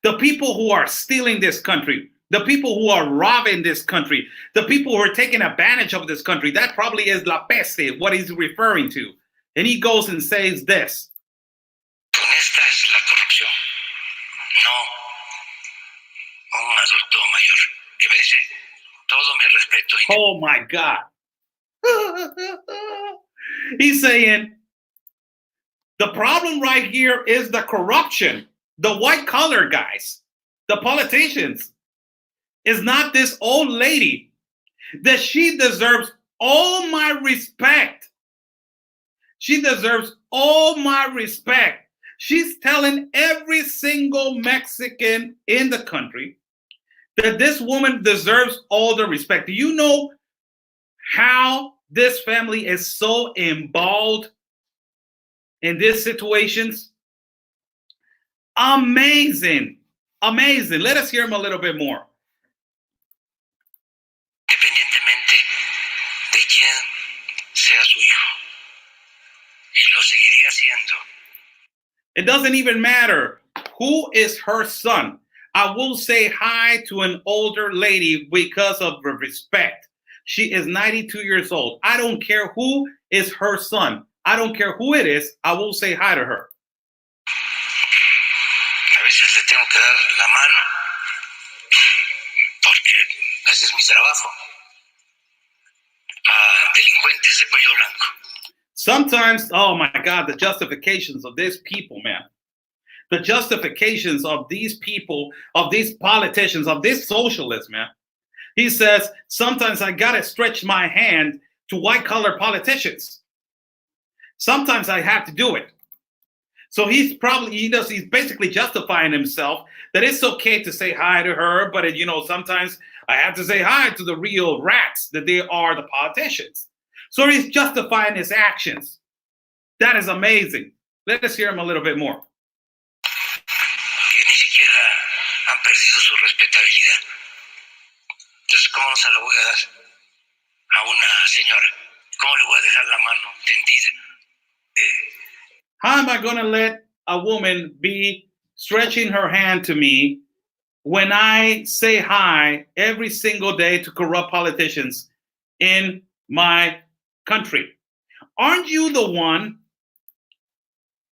the people who are stealing this country, the people who are robbing this country, the people who are taking advantage of this country, that probably is la peste, what he's referring to. And he goes and says this. Honesta es la corrupción, no un adulto mayor que merece todo mi respeto. Oh my God. He's saying the problem right here is the corruption, the white collar guys, the politicians. Is not this old lady, that she deserves all my respect. She deserves all my respect. She's telling every single Mexican in the country that this woman deserves all the respect. Do you know how this family is so involved in these situations? Amazing. Amazing. Let us hear him a little bit more. Independientemente de quién sea su hijo. Y lo seguiría haciendo. It doesn't even matter who is her son. I will say hi to an older lady because of the respect. She is 92 years old. I don't care who is her son. I don't care who it is. I will say hi to her. A veces le tengo que dar la mano porque ese es mi trabajo. A delincuentes de cuello blanco. Sometimes, oh my God, the justifications of these people, man. The justifications of these people, of these politicians, of this socialists, man. He says, sometimes I gotta stretch my hand to white collar politicians. Sometimes I have to do it. So he's basically justifying himself that it's okay to say hi to her, but sometimes I have to say hi to the real rats that they are the politicians. So he's justifying his actions. That is amazing. Let us hear him a little bit more. Que ni siquiera han perdido su respetabilidad. Entonces, ¿cómo no se la voy a dar a una señora? ¿Cómo le voy a dejar la mano tendida? How am I going to let a woman be stretching her hand to me when I say hi every single day to corrupt politicians in my country? Aren't you the one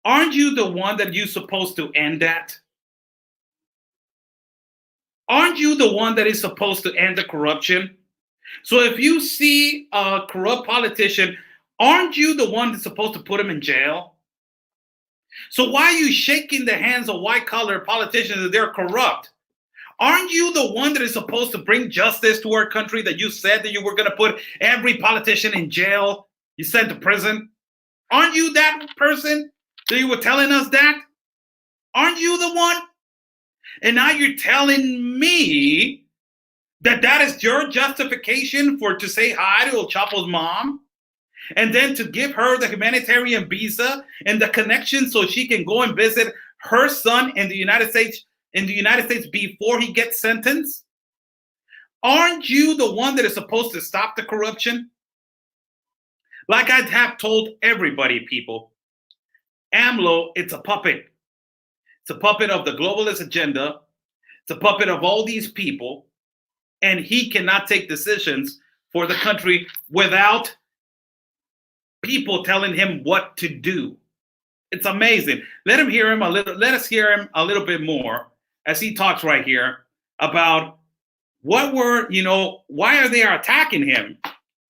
that you're supposed to end that? Aren't you the one that is supposed to end the corruption? So if you see a corrupt politician, aren't you the one that's supposed to put him in jail? So why are you shaking the hands of white-collar politicians that they're corrupt? Aren't you the one that is supposed to bring justice to our country, that you said that you were going to put every politician in jail, you sent to prison? Aren't you that person that you were telling us that? Aren't you the one? And now you're telling me that is your justification to say hi to El Chapo's mom? And then to give her the humanitarian visa and the connection so she can go and visit her son in the United States before he gets sentenced? Aren't you the one that is supposed to stop the corruption? Like I have told everybody, people, AMLO, it's a puppet. It's a puppet of the globalist agenda. It's a puppet of all these people. And he cannot take decisions for the country without people telling him what to do. It's amazing. Let us hear him a little bit more as he talks right here about why are they attacking him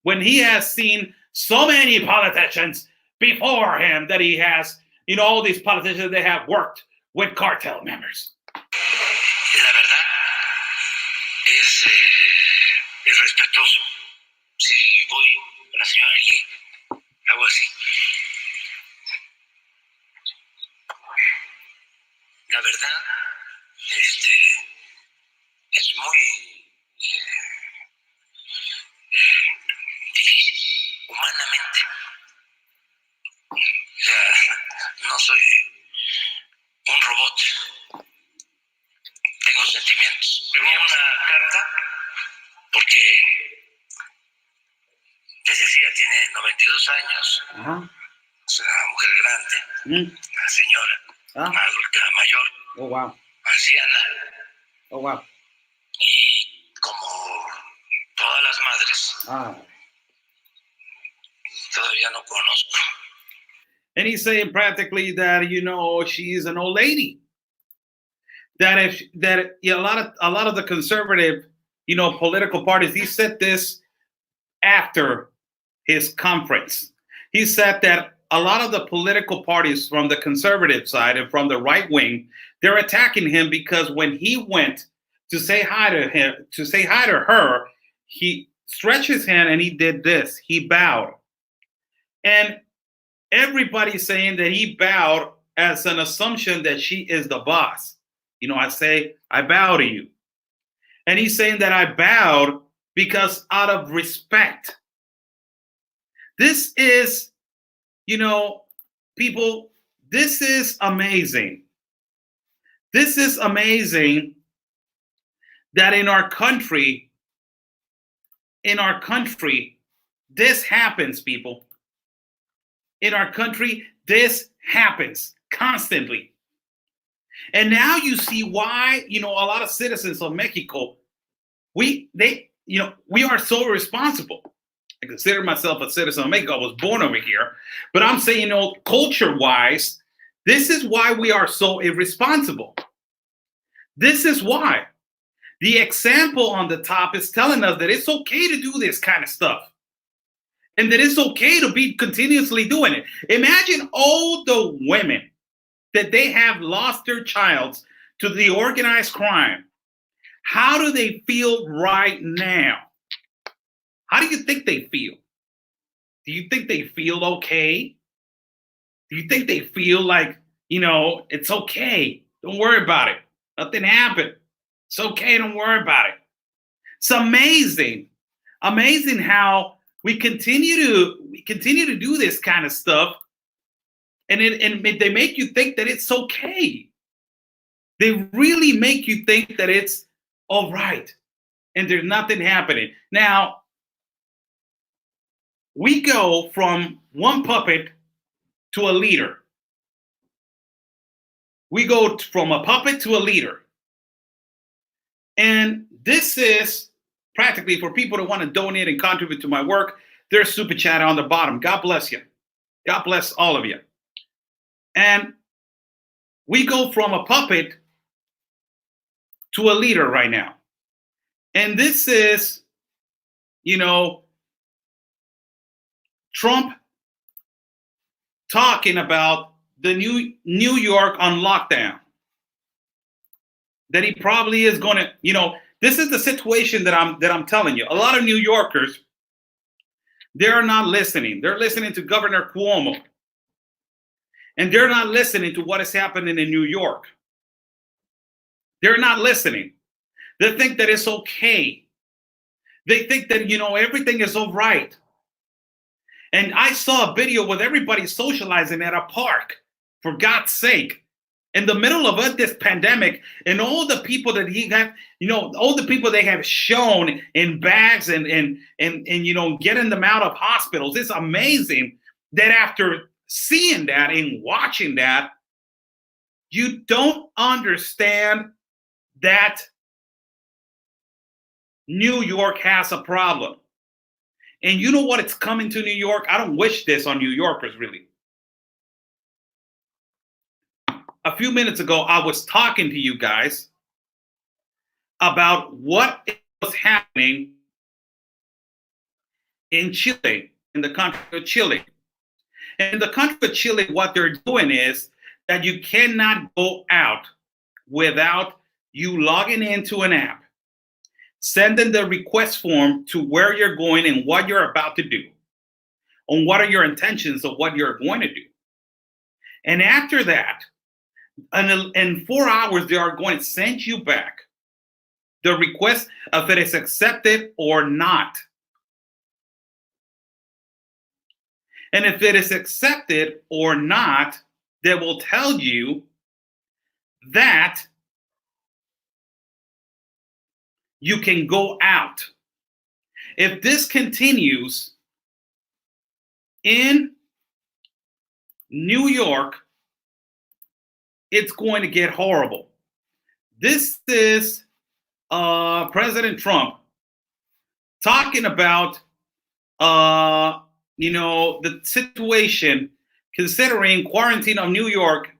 when he has seen so many politicians before him, that he has, all these politicians that have worked with cartel members. La verdad es irrespetuoso. Si voy con la señora y hago así. La verdad, es muy difícil, humanamente. O sea, no soy un robot. Tengo sentimientos. Tenía una carta porque les decía, tiene 92 años. Uh-huh. Es una mujer grande, una señora, una adulta mayor, Oh, wow. anciana. Oh, wow. Y como todas las madres, todavía no conozco. And he's saying practically that, she's an old lady. That a lot of the conservative, political parties, he said this after his conference. He said that a lot of the political parties from the conservative side and from the right wing, they're attacking him because when he went to say hi to her, he stretched his hand and he did this. He bowed. And everybody's saying that he bowed as an assumption that she is the boss. I say, I bow to you. And he's saying that I bowed because out of respect. This is, people, this is amazing. This is amazing that in our country, this happens, people. In our country, this happens constantly. And now you see why, a lot of citizens of Mexico, we are so responsible. I consider myself a citizen of Mexico. I was born over here. But I'm saying, culture-wise, this is why we are so irresponsible. This is why. The example on the top is telling us that it's okay to do this kind of stuff. And that it's okay to be continuously doing it. Imagine all the women that they have lost their child to the organized crime. How do they feel right now? How do you think they feel? Do you think they feel okay? Do you think they feel like it's okay. Don't worry about it. Nothing happened. It's okay. Don't worry about it. It's amazing. Amazing how we continue to do this kind of stuff, and they make you think that it's okay. They really make you think that it's all right, and there's nothing happening. Now, we go from one puppet to a leader. We go from a puppet to a leader. And this is practically for people that want to donate and contribute to my work. There's super chat on the bottom. God bless you. God bless all of you. And we go from a puppet to a leader right now. And this is, Trump talking about the New York on lockdown. That he probably is going to, this is the situation that I'm telling you. A lot of New Yorkers, they're not listening. They're listening to Governor Cuomo. And they're not listening to what is happening in New York. They're not listening. They think that it's okay. They think that, everything is all right. And I saw a video with everybody socializing at a park, for God's sake, in the middle of this pandemic, and all the people that he got, all the people they have shown in bags and getting them out of hospitals. It's amazing that after seeing that and watching that, you don't understand that New York has a problem. And you know what? It's coming to New York. I don't wish this on New Yorkers, really. A few minutes ago, I was talking to you guys about what was happening in Chile, in the country of Chile. And in the country of Chile, what they're doing is that you cannot go out without you logging into an app, sending the request form to where you're going and what you're about to do, and what are your intentions of what you're going to do. And after that, in 4 hours, they are going to send you back the request if it is accepted or not. And if it is accepted or not, they will tell you that you can go out. If this continues in New York, it's going to get horrible. This is President Trump talking about, the situation, considering quarantine of New York,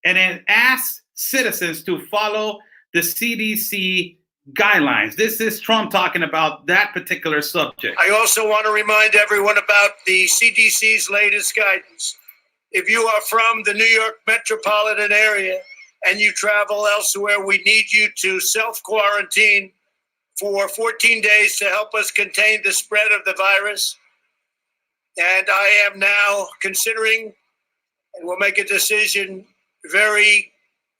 and it asks citizens to follow the CDC guidelines. This is Trump talking about that particular subject. I also want to remind everyone about the CDC's latest guidance. If you are from the New York metropolitan area and you travel elsewhere, we need you to self-quarantine for 14 days to help us contain the spread of the virus. And I am now considering, and we'll make a decision very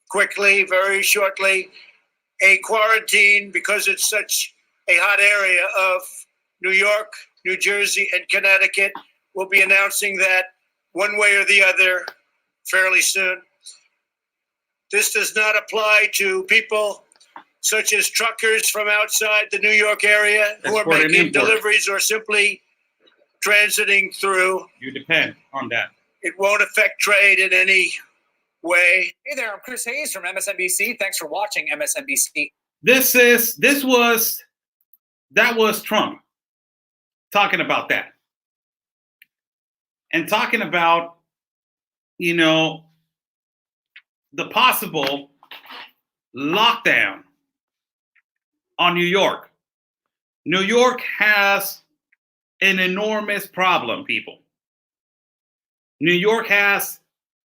quickly, very shortly, a quarantine, because it's such a hot area of New York, New Jersey, and Connecticut. We'll be announcing that one way or the other fairly soon. This does not apply to people such as truckers from outside the New York area who are making deliveries or simply transiting through. You depend on that. It won't affect trade in any way. Hey there, I'm Chris Hayes from MSNBC. Thanks for watching MSNBC. That was Trump talking about that. And talking about, the possible lockdown on New York. New York has an enormous problem, people. New York has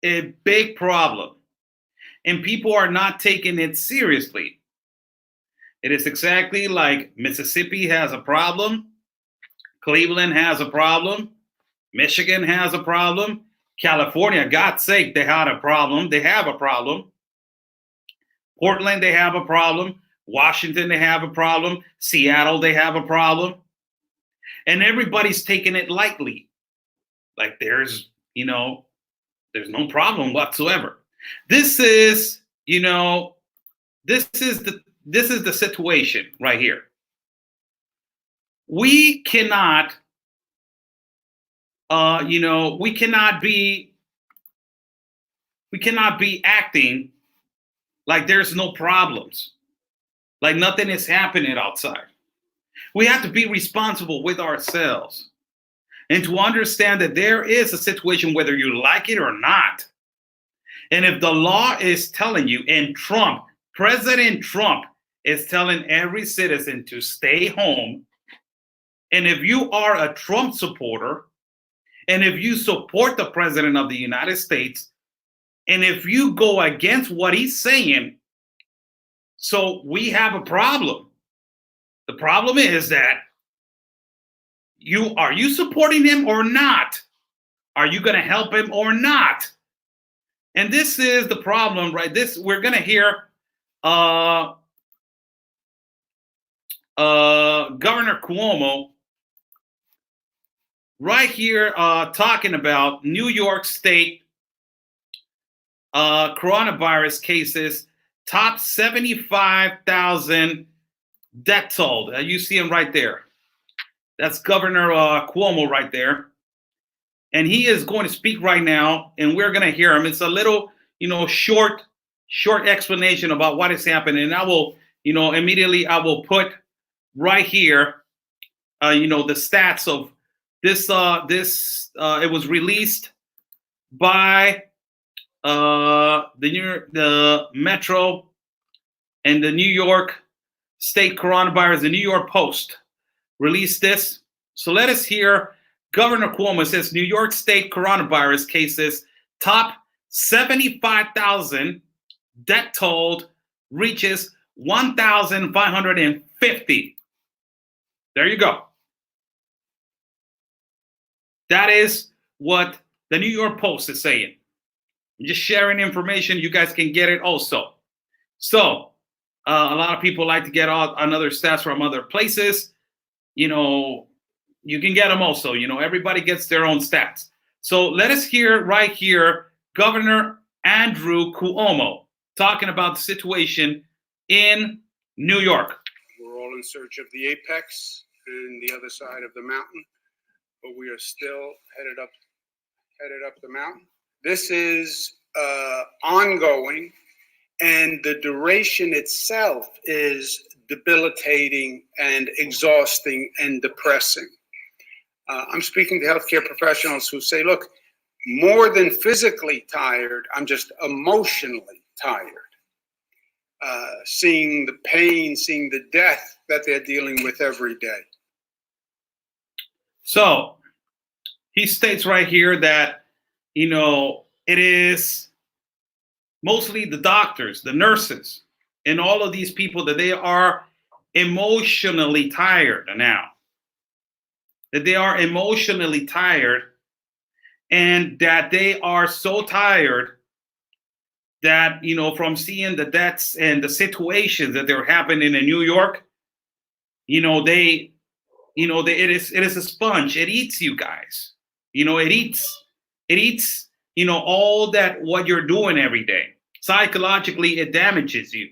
a big problem, and people are not taking it seriously. It is exactly like Mississippi has a problem, Cleveland has a problem, Michigan has a problem, California, God's sake, they had a problem. They have a problem. Portland, they have a problem. Washington, they have a problem. Seattle, they have a problem. And everybody's taking it lightly. Like there's no problem whatsoever. This is the situation right here. We cannot we cannot be acting like there's no problems, like nothing is happening outside. We have to be responsible with ourselves and to understand that there is a situation whether you like it or not. And if the law is telling you, and President Trump is telling every citizen to stay home, and if you are a Trump supporter, and if you support the President of the United States, and if you go against what he's saying, so we have a problem. The problem is that are you supporting him or not? Are you going to help him or not? And this is the problem, right? We're going to hear Governor Cuomo right here talking about New York State coronavirus cases, top 75,000 death toll. You see him right there. That's Governor Cuomo right there. And he is going to speak right now, and we're going to hear him. It's a little, short explanation about what is happening. And I will, immediately I will put right here, the stats of this. It was released by the Metro and the New York State coronavirus. The New York Post released this. So let us hear Governor Cuomo. Says New York State coronavirus cases top 75,000, death toll reaches 1,550. There you go. That is what the New York Post is saying. I'm just sharing information. You guys can get it also. So a lot of people like to get another stats from other places. You can get them also. Everybody gets their own stats. So let us hear right here Governor Andrew Cuomo talking about the situation in New York. We're all in search of the apex and the other side of the mountain, but we are still headed up the mountain. This is ongoing, and the duration itself is debilitating and exhausting and depressing. I'm speaking to healthcare professionals who say, look, more than physically tired, I'm just emotionally tired. Seeing the pain, seeing the death that they're dealing with every day. So he states right here that, it is mostly the doctors, the nurses, and all of these people that they are emotionally tired now. That they are emotionally tired, and that they are so tired that, from seeing the deaths and the situations that they're happening in New York, it is a sponge. It eats you guys. It eats, all that what you're doing every day. Psychologically, it damages you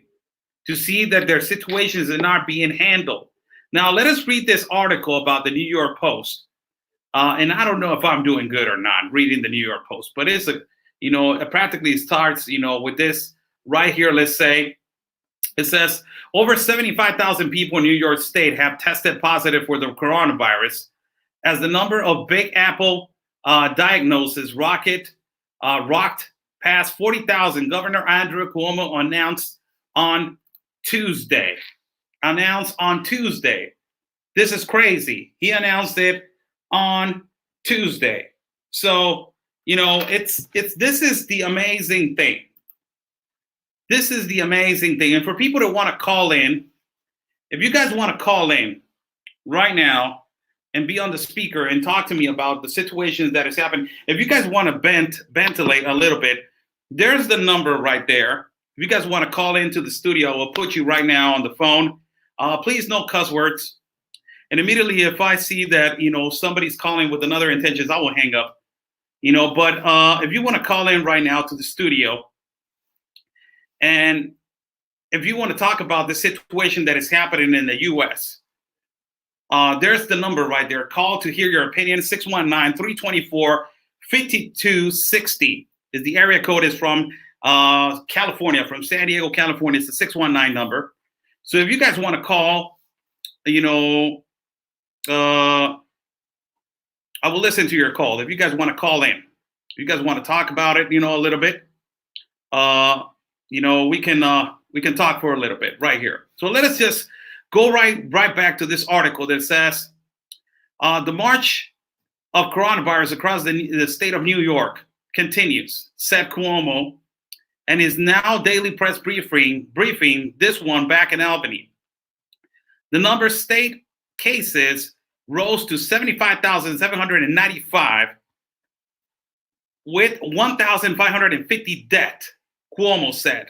to see that their situations are not being handled. Now, let us read this article about the New York Post. And I don't know if I'm doing good or not reading the New York Post, but it practically starts, with this right here. Let's say it says over 75,000 people in New York State have tested positive for the coronavirus as the number of Big Apple diagnoses rocked past 40,000. Governor Andrew Cuomo announced on Tuesday. This is crazy. He announced it on Tuesday. So, this is the amazing thing. This is the amazing thing. And for people that want to call in, if you guys want to call in right now, and be on the speaker and talk to me about the situations that has happened. If you guys want to ventilate a little bit, there's the number right there. If you guys want to call into the studio, we'll put you right now on the phone. Please no cuss words. And immediately, if I see that, somebody's calling with another intentions, I will hang up. But if you want to call in right now to the studio, and if you want to talk about the situation that is happening in the U.S., there's the number right there. Call to hear your opinion. 619-324-5260 is the area code. Is from California, from San Diego, California. It's the 619 number. So if you guys want to call, I will listen to your call. If you guys want to call in, if you guys want to talk about it, a little bit, we can talk for a little bit right here. So let us just go right back to this article that says the march of coronavirus across the state of New York continues, said Cuomo, and his now daily press briefing, this one back in Albany. The number of state cases rose to 75,795 with 1,550 dead, Cuomo said.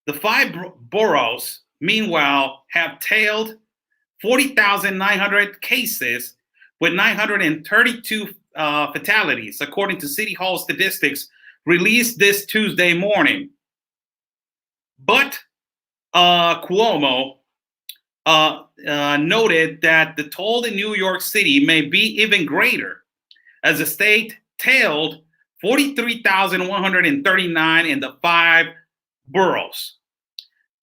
The 5 boroughs, meanwhile, have tailed 40,900 cases with 932 fatalities, according to City Hall statistics released this Tuesday morning. But Cuomo noted that the toll in New York City may be even greater, as the state tailed 43,139 in the 5 boroughs.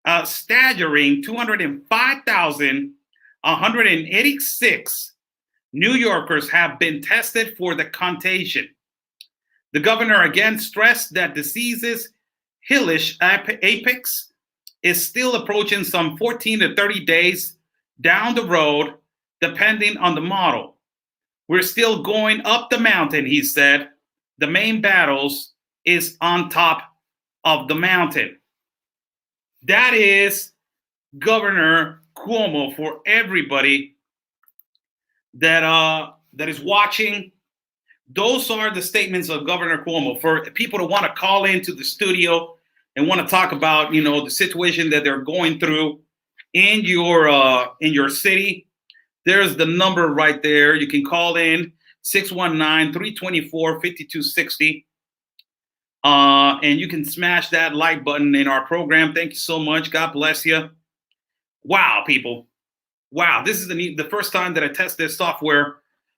A staggering 205,186 New Yorkers have been tested for the contagion. The governor again stressed that disease's hellish apex is still approaching some 14 to 30 days down the road, depending on the model. We're still going up the mountain, he said. The main battles is on top of the mountain. That is Governor Cuomo for everybody that is watching. Those are the statements of Governor Cuomo for people to want to call into the studio and want to talk about, the situation that they're going through in your city. There's the number right there. You can call in 619-324-5260. And you can smash that like button in our program. Thank you so much. God bless you. Wow, people. Wow, this is the first time that I test this software.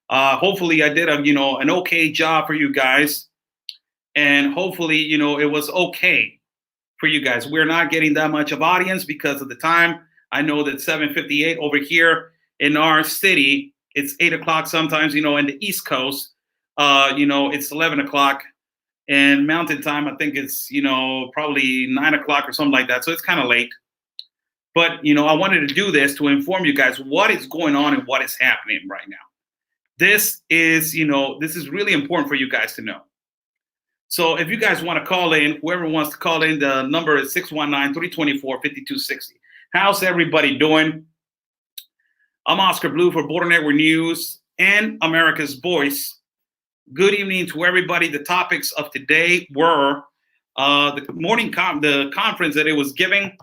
Hopefully I did an okay job for you guys. And hopefully, it was okay for you guys. We're not getting that much of audience because of the time. I know that 7:58 over here in our city, it's 8 o'clock sometimes, in the East Coast, it's 11 o'clock. And Mountain Time, I think it's, probably 9 o'clock or something like that. So it's kind of late. But, I wanted to do this to inform you guys what is going on and what is happening right now. This is really important for you guys to know. So if you guys want to call in, whoever wants to call in, the number is 619-324-5260. How's everybody doing? I'm Oscar Blue for Border Network News and America's Voice. Good evening to everybody. The topics of today were the conference that it was giving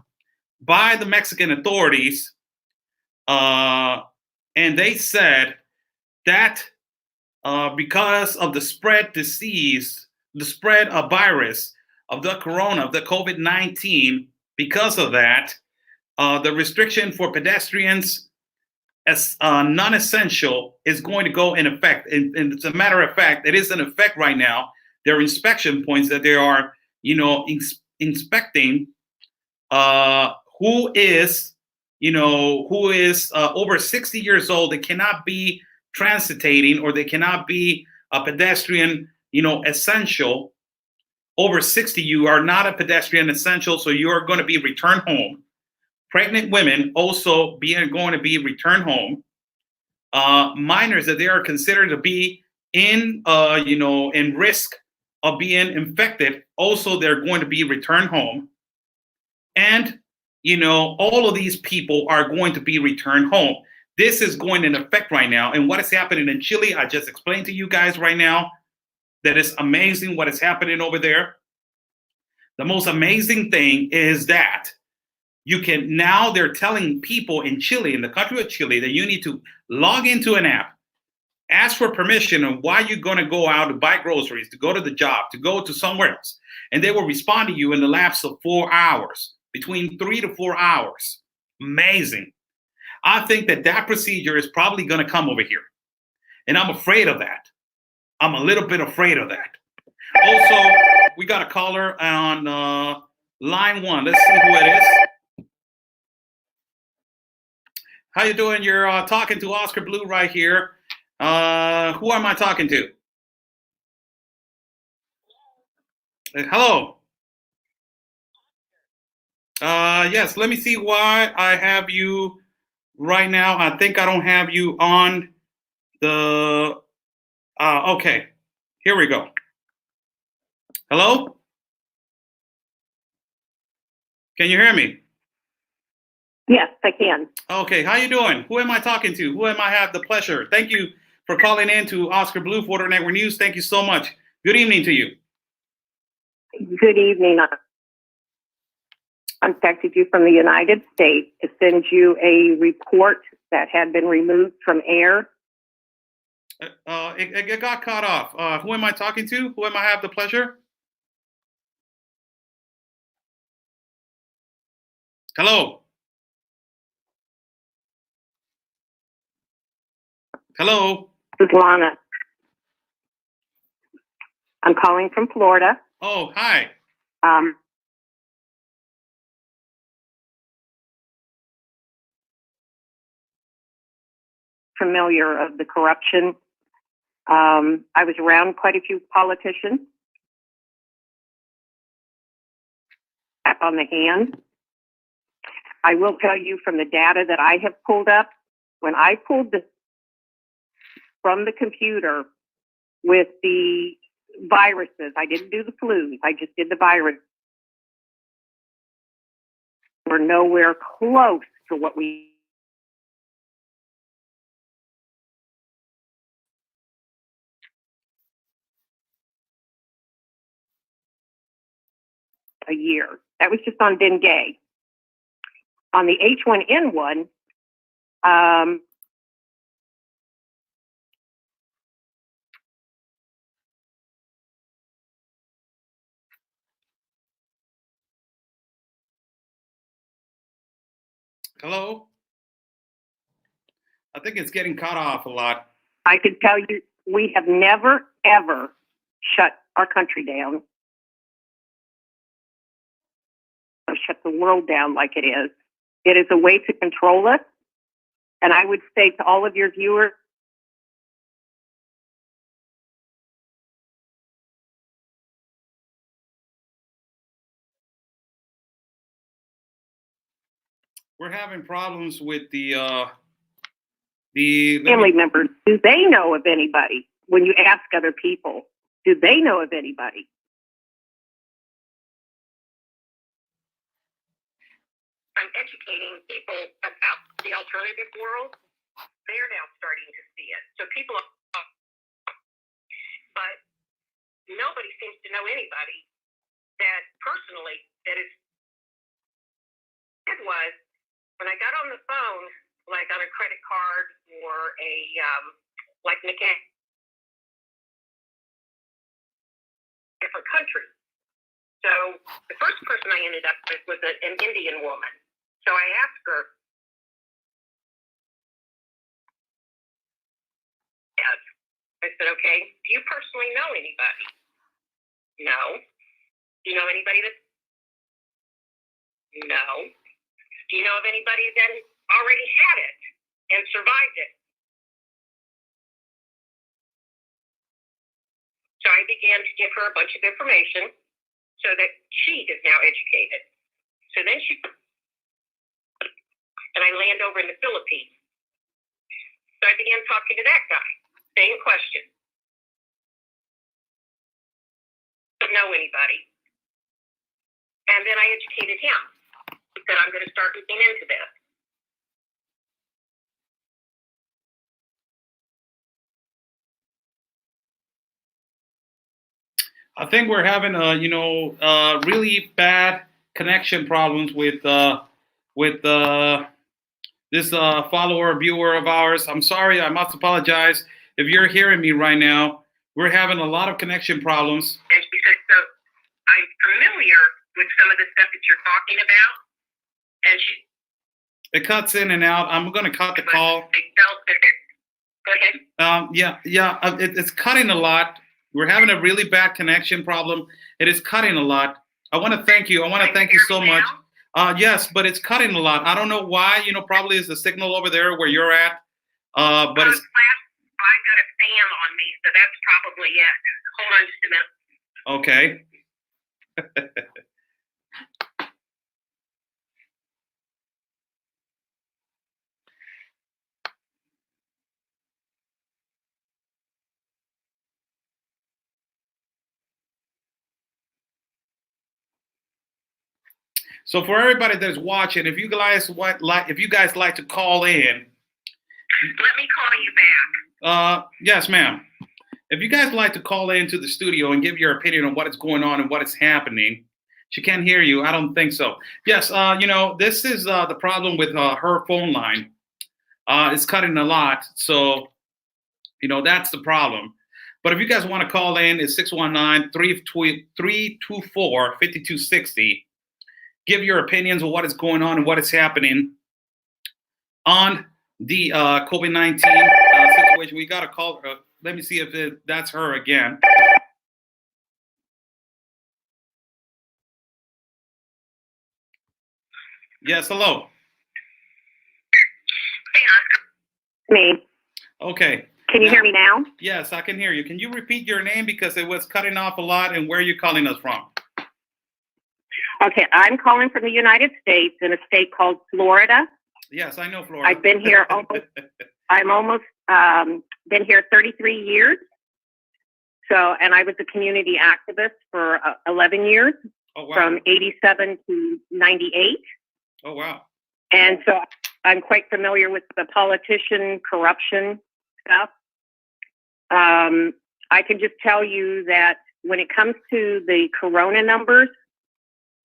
by the Mexican authorities, and they said that because of the spread of virus of the corona, of the COVID-19, because of that, the restriction for pedestrians as non-essential is going to go in effect. And as a matter of fact, it is in effect right now. There are inspection points that they are, inspecting who is over 60 years old. They cannot be transitating, or they cannot be a pedestrian, essential. Over 60, you are not a pedestrian essential, so you are going to be returned home. Pregnant women also going to be returned home. Minors that they are considered to be in risk of being infected, also they're going to be returned home. And, all of these people are going to be returned home. this is going into effect right now. And what is happening in Chile, I just explained to you guys right now. That is amazing what is happening over there. The most amazing thing is that you can now, they're telling people in Chile, in the country of Chile, that you need to log into an app, ask for permission on why you're going to go out to buy groceries, to go to the job, to go to somewhere else. And they will respond to you in the lapse of 4 hours, between 3 to 4 hours. Amazing. I think that procedure is probably going to come over here. And I'm afraid of that. I'm a little bit afraid of that. Also, we got a caller on line 1. Let's see who it is. How you doing? You're talking to Oscar Blue right here. Who am I talking to? Hello. Yes, let me see why I have you right now. I think I don't have you on the... okay, here we go. Hello? Can you hear me? Yes, I can. Okay, how you doing? Who am I talking to? Who am I have the pleasure? Thank you for calling in to Oscar Blue for Border Network News. Thank you so much. Good evening to you. Good evening. I contacted you from the United States to send you a report that had been removed from air. It got cut off. Who am I talking to? Who am I have the pleasure? Hello? Hello? This is Lana. I'm calling from Florida. Oh, hi. Familiar of the corruption. I was around quite a few politicians. Tap on the hand. I will tell you from the data that I have pulled up, when I pulled this from the computer with the viruses, I didn't do the flus, I just did the virus. We're nowhere close to what we a year. That was just on dengue. On the H1N1, Hello? I think it's getting cut off a lot. I could tell you we have never, ever shut our country down or shut the world down like it is. It is a way to control us. And I would say to all of your viewers, We're having problems with the family members, do they know of anybody? When you ask other people, do they know of anybody? I'm educating people about the alternative world. They're now starting to see it. So people are, but nobody seems to know anybody that personally that is. It was when I got on the phone, like on a credit card or a like mechanic, different country. So the first person I ended up with was an Indian woman. So I asked her, yes. I said, okay, do you personally know anybody? No. Do you know anybody that? No. Do you know of anybody that already had it and survived it? So I began to give her a bunch of information so that she is now educated. So then and I land over in the Philippines. So I began talking to that guy, same question. Don't know anybody. And then I educated him. He said, I'm going to start looking into this. I think we're having really bad connection problems with this follower viewer of ours. I'm sorry. I must apologize if you're hearing me right now. We're having a lot of connection problems. And she said, so I'm familiar with some of the stuff that you're talking about. And it cuts in and out. I'm going to cut the call. I felt that go ahead. It's cutting a lot. We're having a really bad connection problem. It is cutting a lot. I want to thank you. I want to thank you so much. Yes, but it's cutting a lot. I don't know why. Probably is the signal over there where you're at. But it's. I've got a fan on me, so that's probably it. Hold on just a minute. Okay. So for everybody that's watching, if you guys like to call in, let me call you back. Yes, ma'am. If you guys like to call into the studio and give your opinion on what is going on and what is happening, she can't hear you. I don't think so. Yes, this is the problem with her phone line. It's cutting a lot, so that's the problem. But if you guys want to call in, it's 619-324-5260. Give your opinions on what is going on and what is happening on the COVID-19 situation. We got to call. Let me see if that's her again. Yes, hello. Hey, Oscar. Me. Okay. Can you hear me now? Yes, I can hear you. Can you repeat your name because it was cutting off a lot, and where you're calling us from? Okay, I'm calling from the United States in a state called Florida. Yes, I know Florida. I've been here been here 33 years. So, and I was a community activist for 11 years, from 87 to 98. Oh, wow. And so I'm quite familiar with the politician corruption stuff. I can just tell you that when it comes to the corona numbers,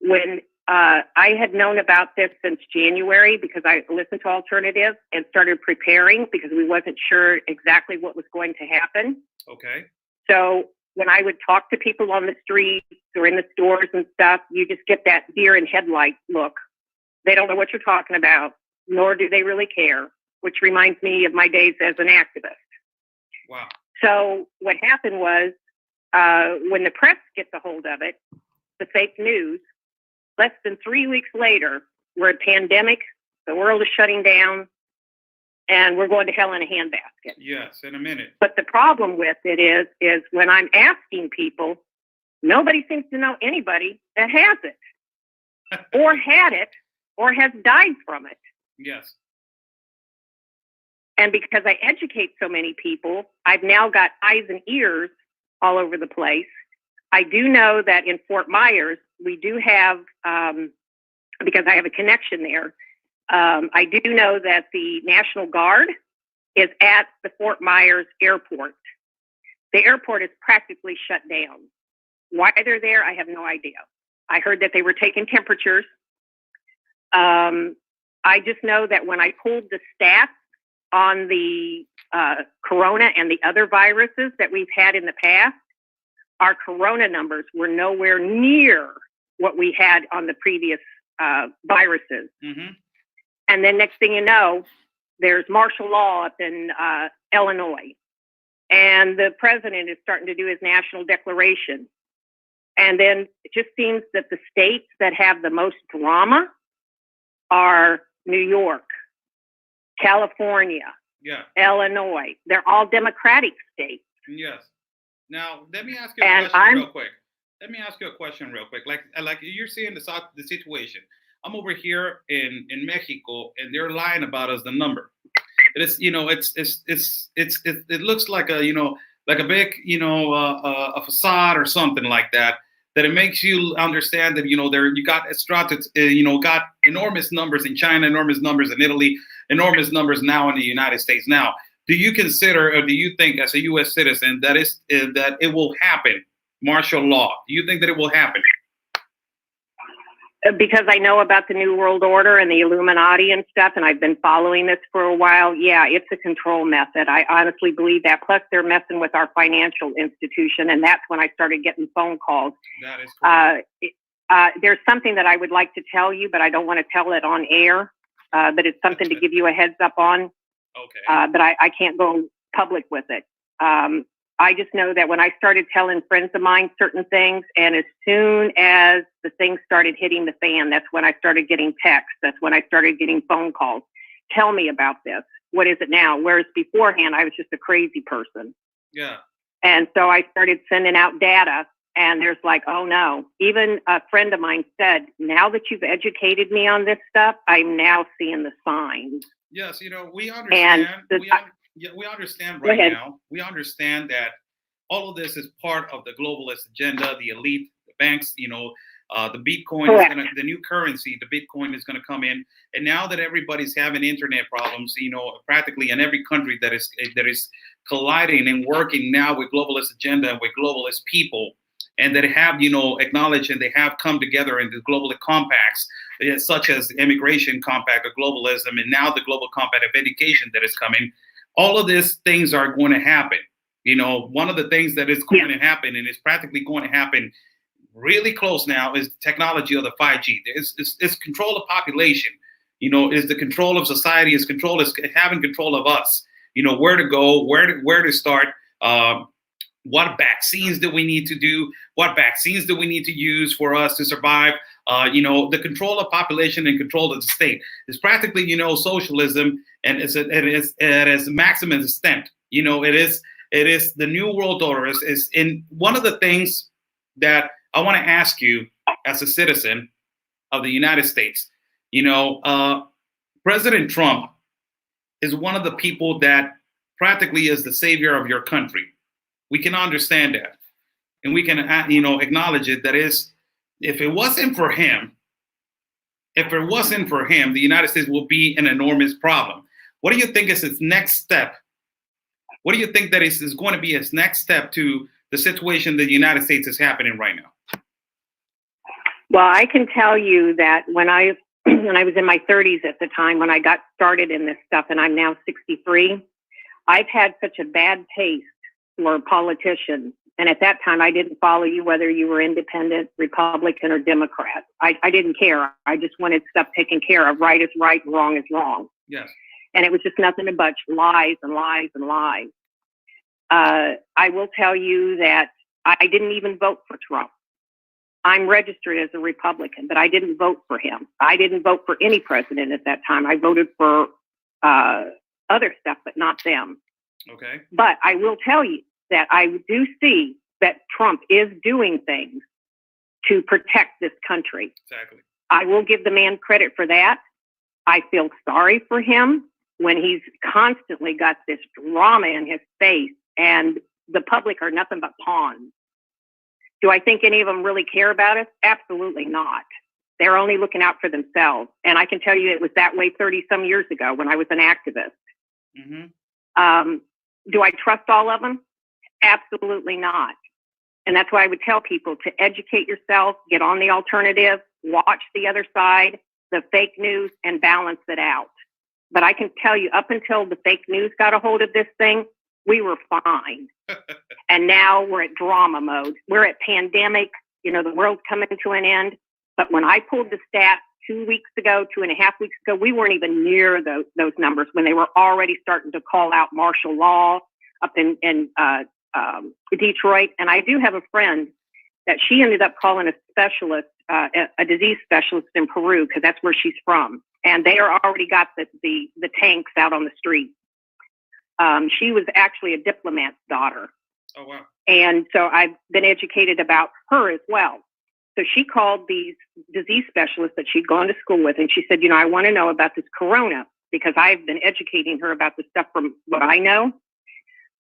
when I had known about this since January because I listened to alternatives and started preparing because we wasn't sure exactly what was going to happen. Okay. So when I would talk to people on the streets or in the stores and stuff, you just get that deer in headlight look. They don't know what you're talking about, nor do they really care, which reminds me of my days as an activist. Wow. So what happened was when the press gets a hold of it, the fake news, less than 3 weeks later, we're a pandemic, the world is shutting down, and we're going to hell in a handbasket. Yes, in a minute. But the problem with it is when I'm asking people, nobody seems to know anybody that has it, or had it, or has died from it. Yes. And because I educate so many people, I've now got eyes and ears all over the place. I do know that in Fort Myers, we do have, because I have a connection there, I do know that the National Guard is at the Fort Myers airport. The airport is practically shut down. Why they're there, I have no idea. I heard that they were taking temperatures. I just know that when I pulled the stats on the corona and the other viruses that we've had in the past, our corona numbers were nowhere near what we had on the previous viruses. Mm-hmm. And then next thing you know, there's martial law up in Illinois. And the president is starting to do his national declaration. And then it just seems that the states that have the most drama are New York, California, Illinois. They're all Democratic states. Yes. Now, let me ask you a question real quick. Let me ask you a question real quick. Like you're seeing the situation. I'm over here in Mexico, and they're lying about us the number. It is, it looks like a, like a big, a facade or something like that. That it makes you understand that, you got got enormous numbers in China, enormous numbers in Italy, enormous numbers now in the United States. Now, do you consider, or do you think, as a U.S. citizen, that it will happen martial law? Do you think that it will happen? Because I know about the New World Order and the Illuminati and stuff, and I've been following this for a while. Yeah, it's a control method. I honestly believe that. Plus, they're messing with our financial institution, and that's when I started getting phone calls. That is correct. There's something that I would like to tell you, but I don't want to tell it on air. But it's something to give you a heads up on. Okay. But I can't go public with it. I just know that when I started telling friends of mine certain things, and as soon as the things started hitting the fan, that's when I started getting texts. That's when I started getting phone calls. Tell me about this. What is it now? Whereas beforehand, I was just a crazy person. Yeah. And so I started sending out data, and there's like, oh no. Even a friend of mine said, now that you've educated me on this stuff, I'm now seeing the signs. Yes, we understand. We understand right now. We understand that all of this is part of the globalist agenda, the elite, the banks, the Bitcoin, the new currency, the Bitcoin is going to come in. And now that everybody's having internet problems, practically in every country that is colliding and working now with globalist agenda and with globalist people, and that have, acknowledged and they have come together in the global compacts, such as the immigration compact of globalism, and now the global compact of education that is coming. All of these things are going to happen. One of the things that is going to happen, and it's practically going to happen really close now, is technology of the 5G. It's control of population. Is the control of society, is having control of us. Where to go, where to start. What vaccines do we need to do? What vaccines do we need to use for us to survive? The control of population and control of the state is practically, socialism, and it's at its maximum extent. It is the New World Order. Is in one of the things that I want to ask you as a citizen of the United States. President Trump is one of the people that practically is the savior of your country. We can understand that, and we can, acknowledge it. That is, if it wasn't for him, the United States will be an enormous problem. What do you think is its next step? What do you think that is going to be its next step to the situation that the United States is happening right now? Well, I can tell you that when I was in my 30s at the time, when I got started in this stuff, and I'm now 63, I've had such a bad taste for politicians. And at that time, I didn't follow you, whether you were independent, Republican, or Democrat. I didn't care. I just wanted stuff taken care of. Right is right, wrong is wrong. Yes. And it was just nothing but lies and lies and lies. I will tell you that I didn't even vote for Trump. I'm registered as a Republican, but I didn't vote for him. I didn't vote for any president at that time. I voted for other stuff, but not them. Okay. But I will tell you that I do see that Trump is doing things to protect this country. Exactly. I will give the man credit for that. I feel sorry for him when he's constantly got this drama in his face, and the public are nothing but pawns. Do I think any of them really care about us? Absolutely not. They're only looking out for themselves. And I can tell you it was that way 30-some years ago when I was an activist. Mm-hmm. Do I trust all of them? Absolutely not. And that's why I would tell people to educate yourself, get on the alternative, watch the other side, the fake news, and balance it out. But I can tell you, up until the fake news got a hold of this thing, we were fine. And now we're at drama mode. We're at pandemic. The world's coming to an end. But when I pulled the stats 2.5 weeks ago, we weren't even near those numbers when they were already starting to call out martial law up in Detroit. And I do have a friend that she ended up calling a specialist, a disease specialist in Peru, because that's where she's from. And they are already got the tanks out on the street. She was actually a diplomat's daughter. Oh, wow. And so I've been educated about her as well. So she called these disease specialists that she'd gone to school with, and she said, I want to know about this corona, because I've been educating her about the stuff from what I know.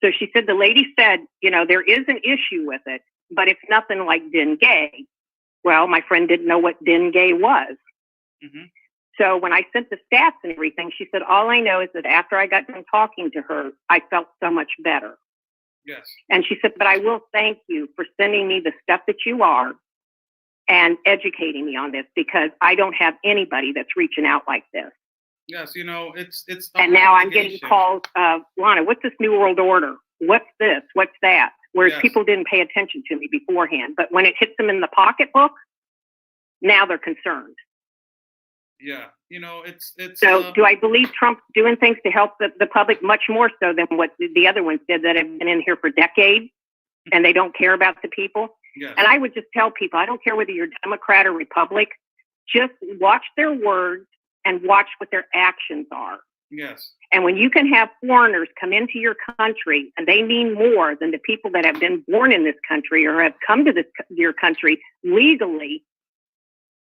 So she said, the lady said, there is an issue with it, but it's nothing like dengue. Well, my friend didn't know what dengue was. Mm-hmm. So when I sent the stats and everything, she said, all I know is that after I got done talking to her, I felt so much better. Yes. And she said, but I will thank you for sending me the stuff that you are and educating me on this, because I don't have anybody that's reaching out like this. Yes, you know, it's and now I'm getting calls of, Lana, what's this New World Order? What's this? What's that? Whereas people didn't pay attention to me beforehand. But when it hits them in the pocketbook, now they're concerned. Yeah, you know, it's so do I believe Trump's doing things to help the public much more so than what the other ones did that have been in here for decades and they don't care about the people? Yes. And I would just tell people, I don't care whether you're Democrat or Republic, just watch their words and watch what their actions are. Yes. And when you can have foreigners come into your country and they mean more than the people that have been born in this country or have come to your country legally,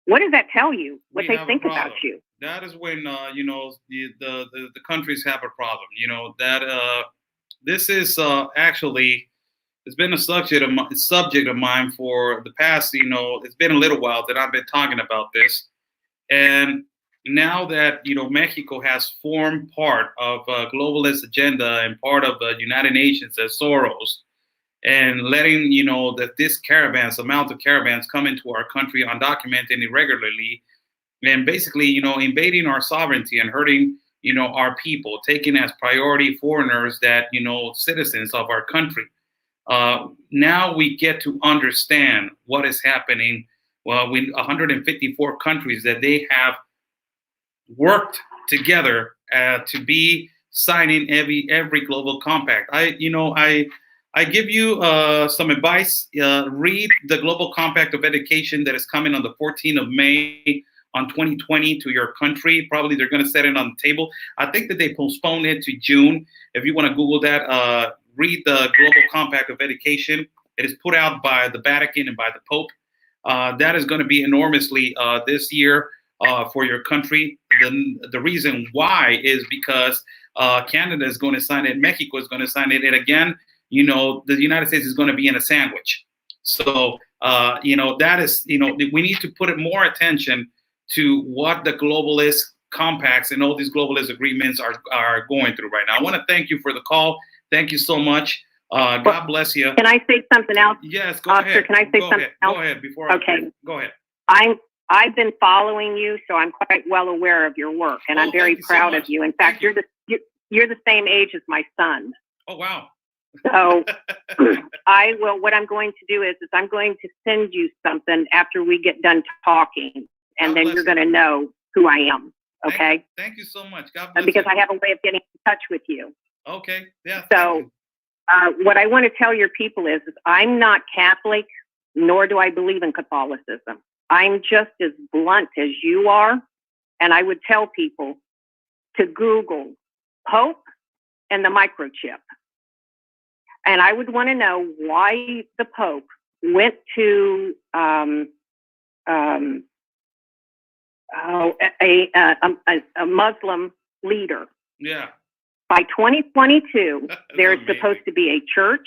what does that tell you? What they think about you? That is when you know, the countries have a problem. You know that this is actually, it's been a subject of mine for the past. You know, it's been a little while that I've been talking about this, and now that, you know, Mexico has formed part of a globalist agenda and part of the United Nations as Soros, and letting, you know, that this amount of caravans come into our country undocumented and irregularly, and basically, you know, invading our sovereignty and hurting, you know, our people, taking as priority foreigners that, you know, citizens of our country. Now we get to understand what is happening. Well, with 154 countries that they have worked together to be signing every global compact. I give you some advice. Read the Global Compact of Education that is coming on the 14th of May on 2020 to your country. Probably they're going to set it on the table. I think that they postponed it to June. If you want to Google that, read the Global Compact of Education. It is put out by the Vatican and by the Pope. That is going to be enormously this year for your country. The reason why is because Canada is going to sign it, Mexico is going to sign it, and again, you know, the United States is going to be in a sandwich. So, you know, that is, you know, we need to put more attention to what the globalist compacts and all these globalist agreements are going through right now. I want to thank you for the call. Thank you so much. God bless you. Can I say something else? Yes, go Oscar, ahead. Can I say something else? Go ahead. Before go ahead. I've been following you, so I'm quite well aware of your work, and I'm very proud of you. In fact, you're the same age as my son. Oh, wow. So what I'm going to do is I'm going to send you something after we get done talking, and then you're going to know who I am. Okay? Thank you so much. God bless because you. I have a way of getting in touch with you. Okay. Yeah. So what I want to tell your people is I'm not Catholic, nor do I believe in Catholicism. I'm just as blunt as you are. And I would tell people to Google Pope and the microchip. And I would want to know why the Pope went to a Muslim leader. Yeah. By 2022, there's supposed to be a church,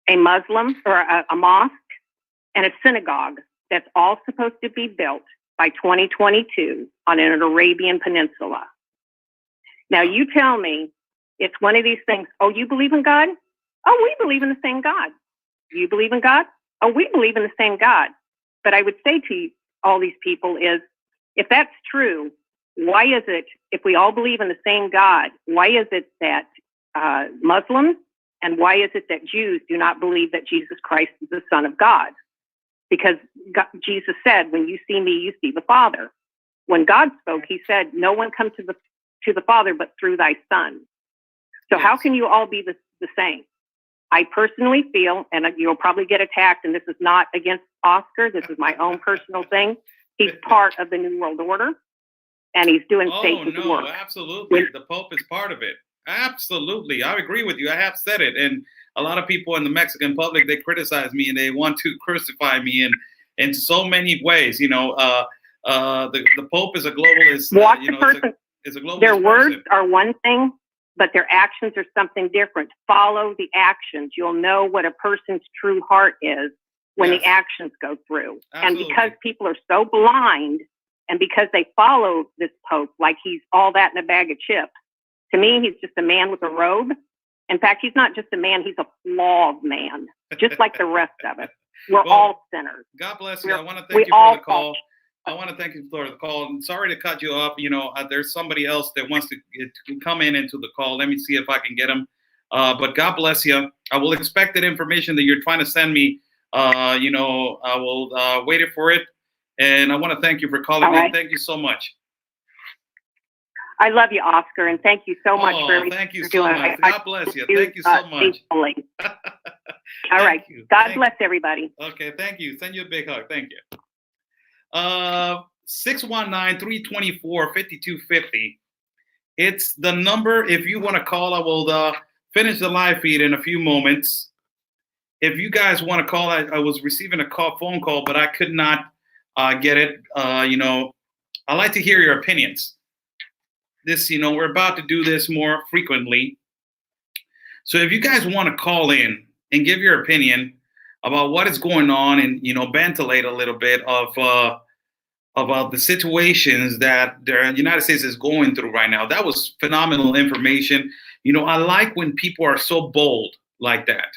a Muslim or a mosque, and a synagogue that's all supposed to be built by 2022 on an Arabian Peninsula. Now, you tell me it's one of these things. Oh, you believe in God? Oh, we believe in the same God. You believe in God? Oh, we believe in the same God. But I would say to all these people is, if that's true, why is it, if we all believe in the same God, why is it that Muslims and why is it that Jews do not believe that Jesus Christ is the Son of God? Because Jesus said, when you see me, you see the Father. When God spoke, he said, no one comes to the Father but through thy Son. So how can you all be the same? I personally feel, and you'll probably get attacked, and this is not against Oscar, this is my own personal thing. He's part of the New World Order, and he's doing Satan's work. Oh, no, absolutely. The Pope is part of it. Absolutely. I agree with you. I have said it. And a lot of people in the Mexican public, they criticize me and they want to crucify me in so many ways. You know, the Pope is a globalist. Watch you know, the person. Is a globalist their person. Words are one thing, but their actions are something different. Follow the actions. You'll know what a person's true heart is when the actions go through. Absolutely. And because people are so blind, and because they follow this Pope like he's all that in a bag of chips, to me, he's just a man with a robe. In fact, he's not just a man, he's a flawed man, just like the rest of us. We're Well, all sinners. God bless you. I want to We thank you all for the call. I want to thank you for the call. I'm sorry to cut you off. There's somebody else that wants to come into the call. Let me see if I can get him. But God bless you. I will expect that information that you're trying to send me. I will wait for it. And I want to thank you for calling me. Right. Thank you so much. I love you, Oscar, and thank you so much for everything. Thank you you're so doing. much. God bless you. Thank you so much. All right. You. God bless everybody. Okay, thank you. Send you a big hug. Thank you. 619-324-5250. It's the number. If you want to call, I will finish the live feed in a few moments. If you guys want to call, I was receiving a phone call, but I could not get it. I like to hear your opinions. We're about to do this more frequently. So if you guys want to call in and give your opinion about what is going on and, ventilate a little bit about the situations that the United States is going through right now. That was phenomenal information. I like when people are so bold like that,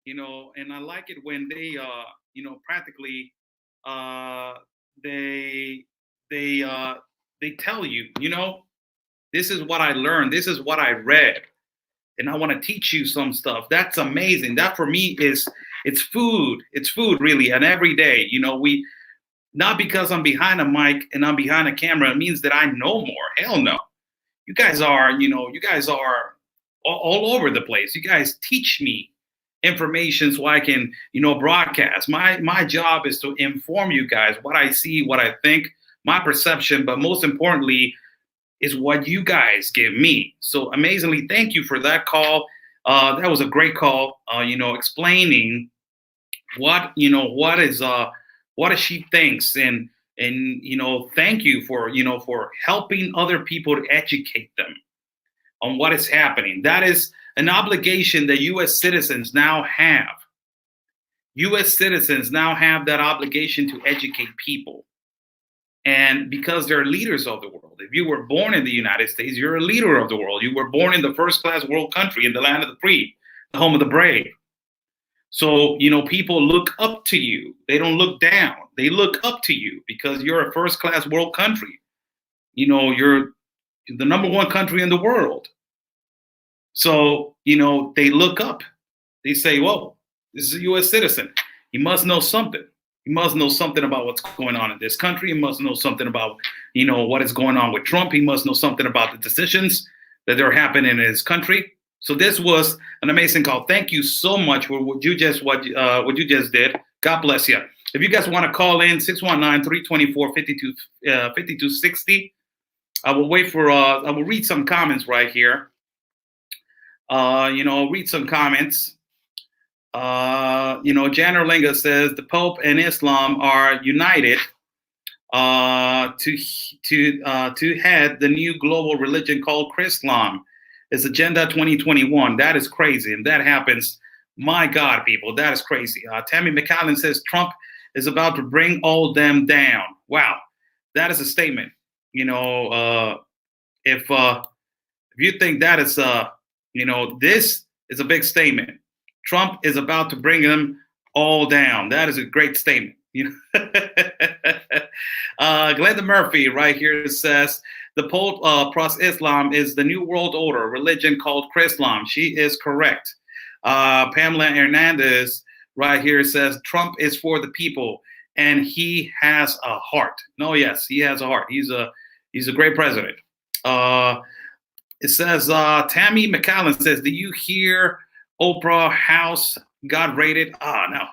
and I like it when they, practically, they tell you, this is what I learned. This is what I read. And I want to teach you some stuff. That's amazing. That for me it's food. It's food really. And every day, not because I'm behind a mic and I'm behind a camera, it means that I know more. Hell no. You guys are all over the place. You guys teach me information so I can, broadcast. My job is to inform you guys what I see, what I think, my perception, but most importantly, is what you guys give me. So amazingly, thank you for that call. That was a great call. Explaining what she thinks, and thank you for helping other people to educate them on what is happening. That is an obligation that U.S. citizens now have. U.S. citizens now have that obligation to educate people. And because they're leaders of the world. If you were born in the United States, you're a leader of the world. You were born in the first-class world country, in the land of the free, the home of the brave. So, people look up to you. They don't look down. They look up to you because you're a first-class world country. You're the number one country in the world. So, they look up. They say, whoa, this is a U.S. citizen. He must know something. He must know something about what's going on in this country. He must know something about, what is going on with Trump. He must know something about the decisions that are happening in his country. So this was an amazing call. Thank you so much for what you just did. God bless you. If you guys want to call in, 619-324-5260. I will wait for. I will read some comments right here. Read some comments. Jan Erlinga says the Pope and Islam are united to head the new global religion called Chrislam. It's Agenda 2021. That is crazy, and that happens. My God, people, that is crazy. Tammy McAllen says Trump is about to bring all them down. Wow, that is a statement. If you think that is this is a big statement. Trump is about to bring them all down. That is a great statement. Glenda Murphy right here says the Pope plus Islam is the new world order religion called Chrislam. She is correct. Pamela Hernandez right here says Trump is for the people and he has a heart. No, yes, he has a heart. He's a great president. It says Tammy McAllen says, do you hear Oprah house got raided? No,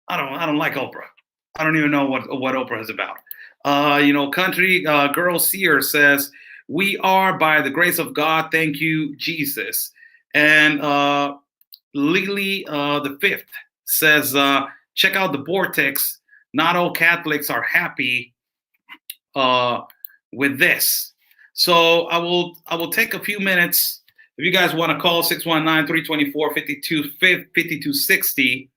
I don't like Oprah. I don't even know what Oprah is about. Country girl seer says, we are by the grace of God. Thank you, Jesus. And Lily the Fifth says, check out the vortex. Not all Catholics are happy with this. So I will take a few minutes. If you guys want to call 619-324-5260,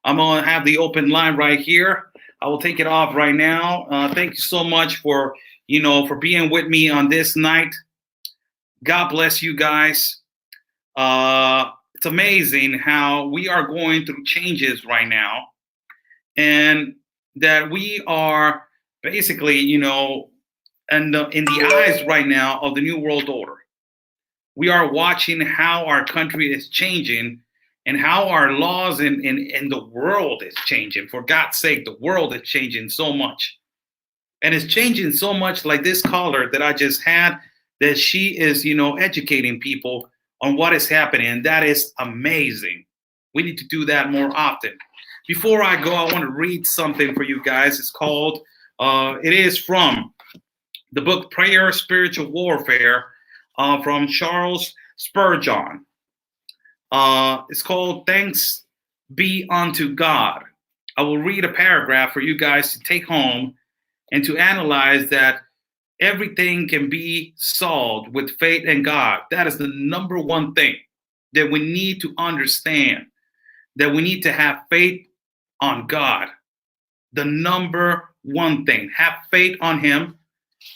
I'm going to have the open line right here. I will take it off right now. Thank you so much for being with me on this night. God bless you guys. It's amazing how we are going through changes right now, and that we are basically, in the eyes right now of the New World Order. We are watching how our country is changing and how our laws in the world is changing. For God's sake, the world is changing so much. And it's changing so much, like this caller that I just had, that she is, educating people on what is happening. And that is amazing. We need to do that more often. Before I go, I want to read something for you guys. It's called, it is from the book Prayer, Spiritual Warfare, from Charles Spurgeon. It's called Thanks Be Unto God. I will read a paragraph for you guys to take home and to analyze that everything can be solved with faith in God. That is the number one thing that we need to understand, that we need to have faith on God. The number one thing, have faith on him,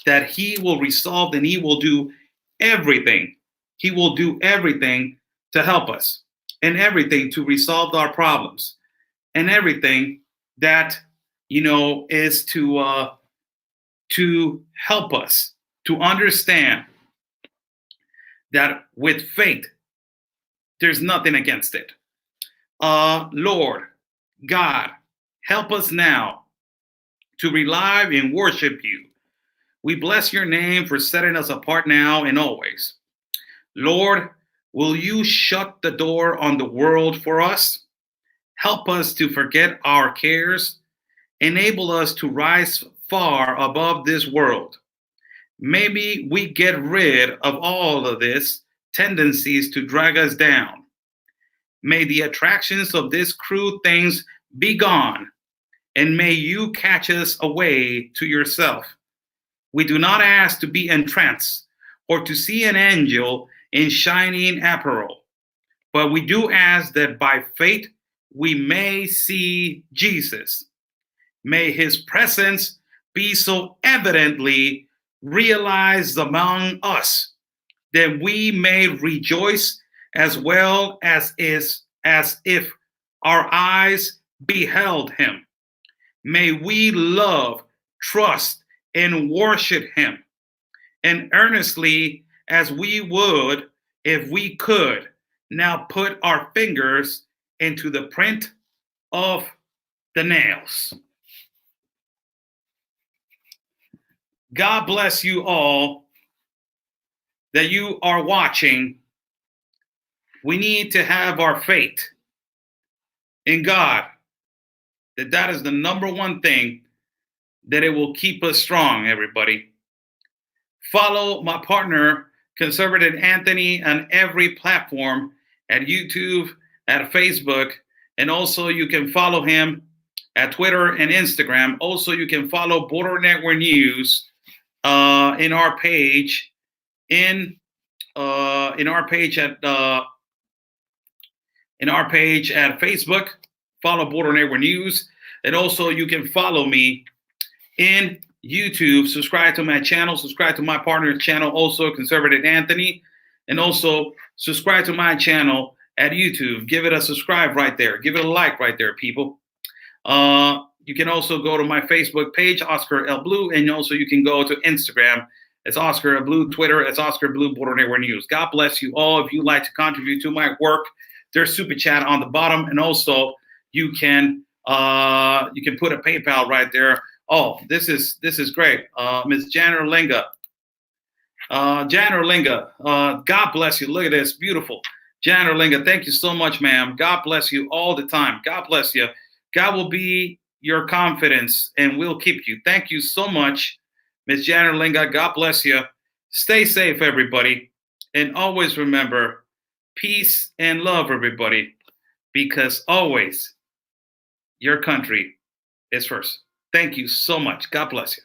that he will resolve and he will do everything. He will do everything to help us, and everything to resolve our problems, and everything that, is to help us to understand that with faith, there's nothing against it. Lord God, help us now to rely and worship you. We bless your name for setting us apart now and always. Lord, will you shut the door on the world for us? Help us to forget our cares. Enable us to rise far above this world. Maybe we get rid of all of this tendencies to drag us down. May the attractions of these crude things be gone, and may you catch us away to yourself. We do not ask to be entranced or to see an angel in shining apparel, but we do ask that by faith we may see Jesus. May his presence be so evidently realized among us that we may rejoice as well as if our eyes beheld him. May we love, trust, and worship him, and earnestly as we would if we could now put our fingers into the print of the nails. God bless you all that you are watching. We need to have our faith in God, that is the number one thing, that it will keep us strong, everybody. Follow my partner, Conservative Anthony, on every platform, at YouTube, at Facebook, and also you can follow him at Twitter and Instagram. Also, you can follow Border Network News in our page at Facebook. Follow Border Network News, and also you can follow me in YouTube. Subscribe to my channel. Subscribe to my partner's channel, also Conservative Anthony, and also subscribe to my channel at YouTube. Give it a subscribe right there. Give it a like right there, people. You can also go to my Facebook page, Oscar L. Blue, and also you can go to Instagram. It's Oscar L. Blue. Twitter, it's Oscar Blue, Border Network News. God bless you all. If you'd like to contribute to my work, there's Super Chat on the bottom, and also you can put a PayPal right there. Oh, this is great. Ms. Janner Linga. God bless you. Look at this. Beautiful. Janner Linga, thank you so much, ma'am. God bless you all the time. God bless you. God will be your confidence and will keep you. Thank you so much, Ms. Janner Linga. God bless you. Stay safe, everybody. And always remember, peace and love, everybody, because always your country is first. Thank you so much. God bless you.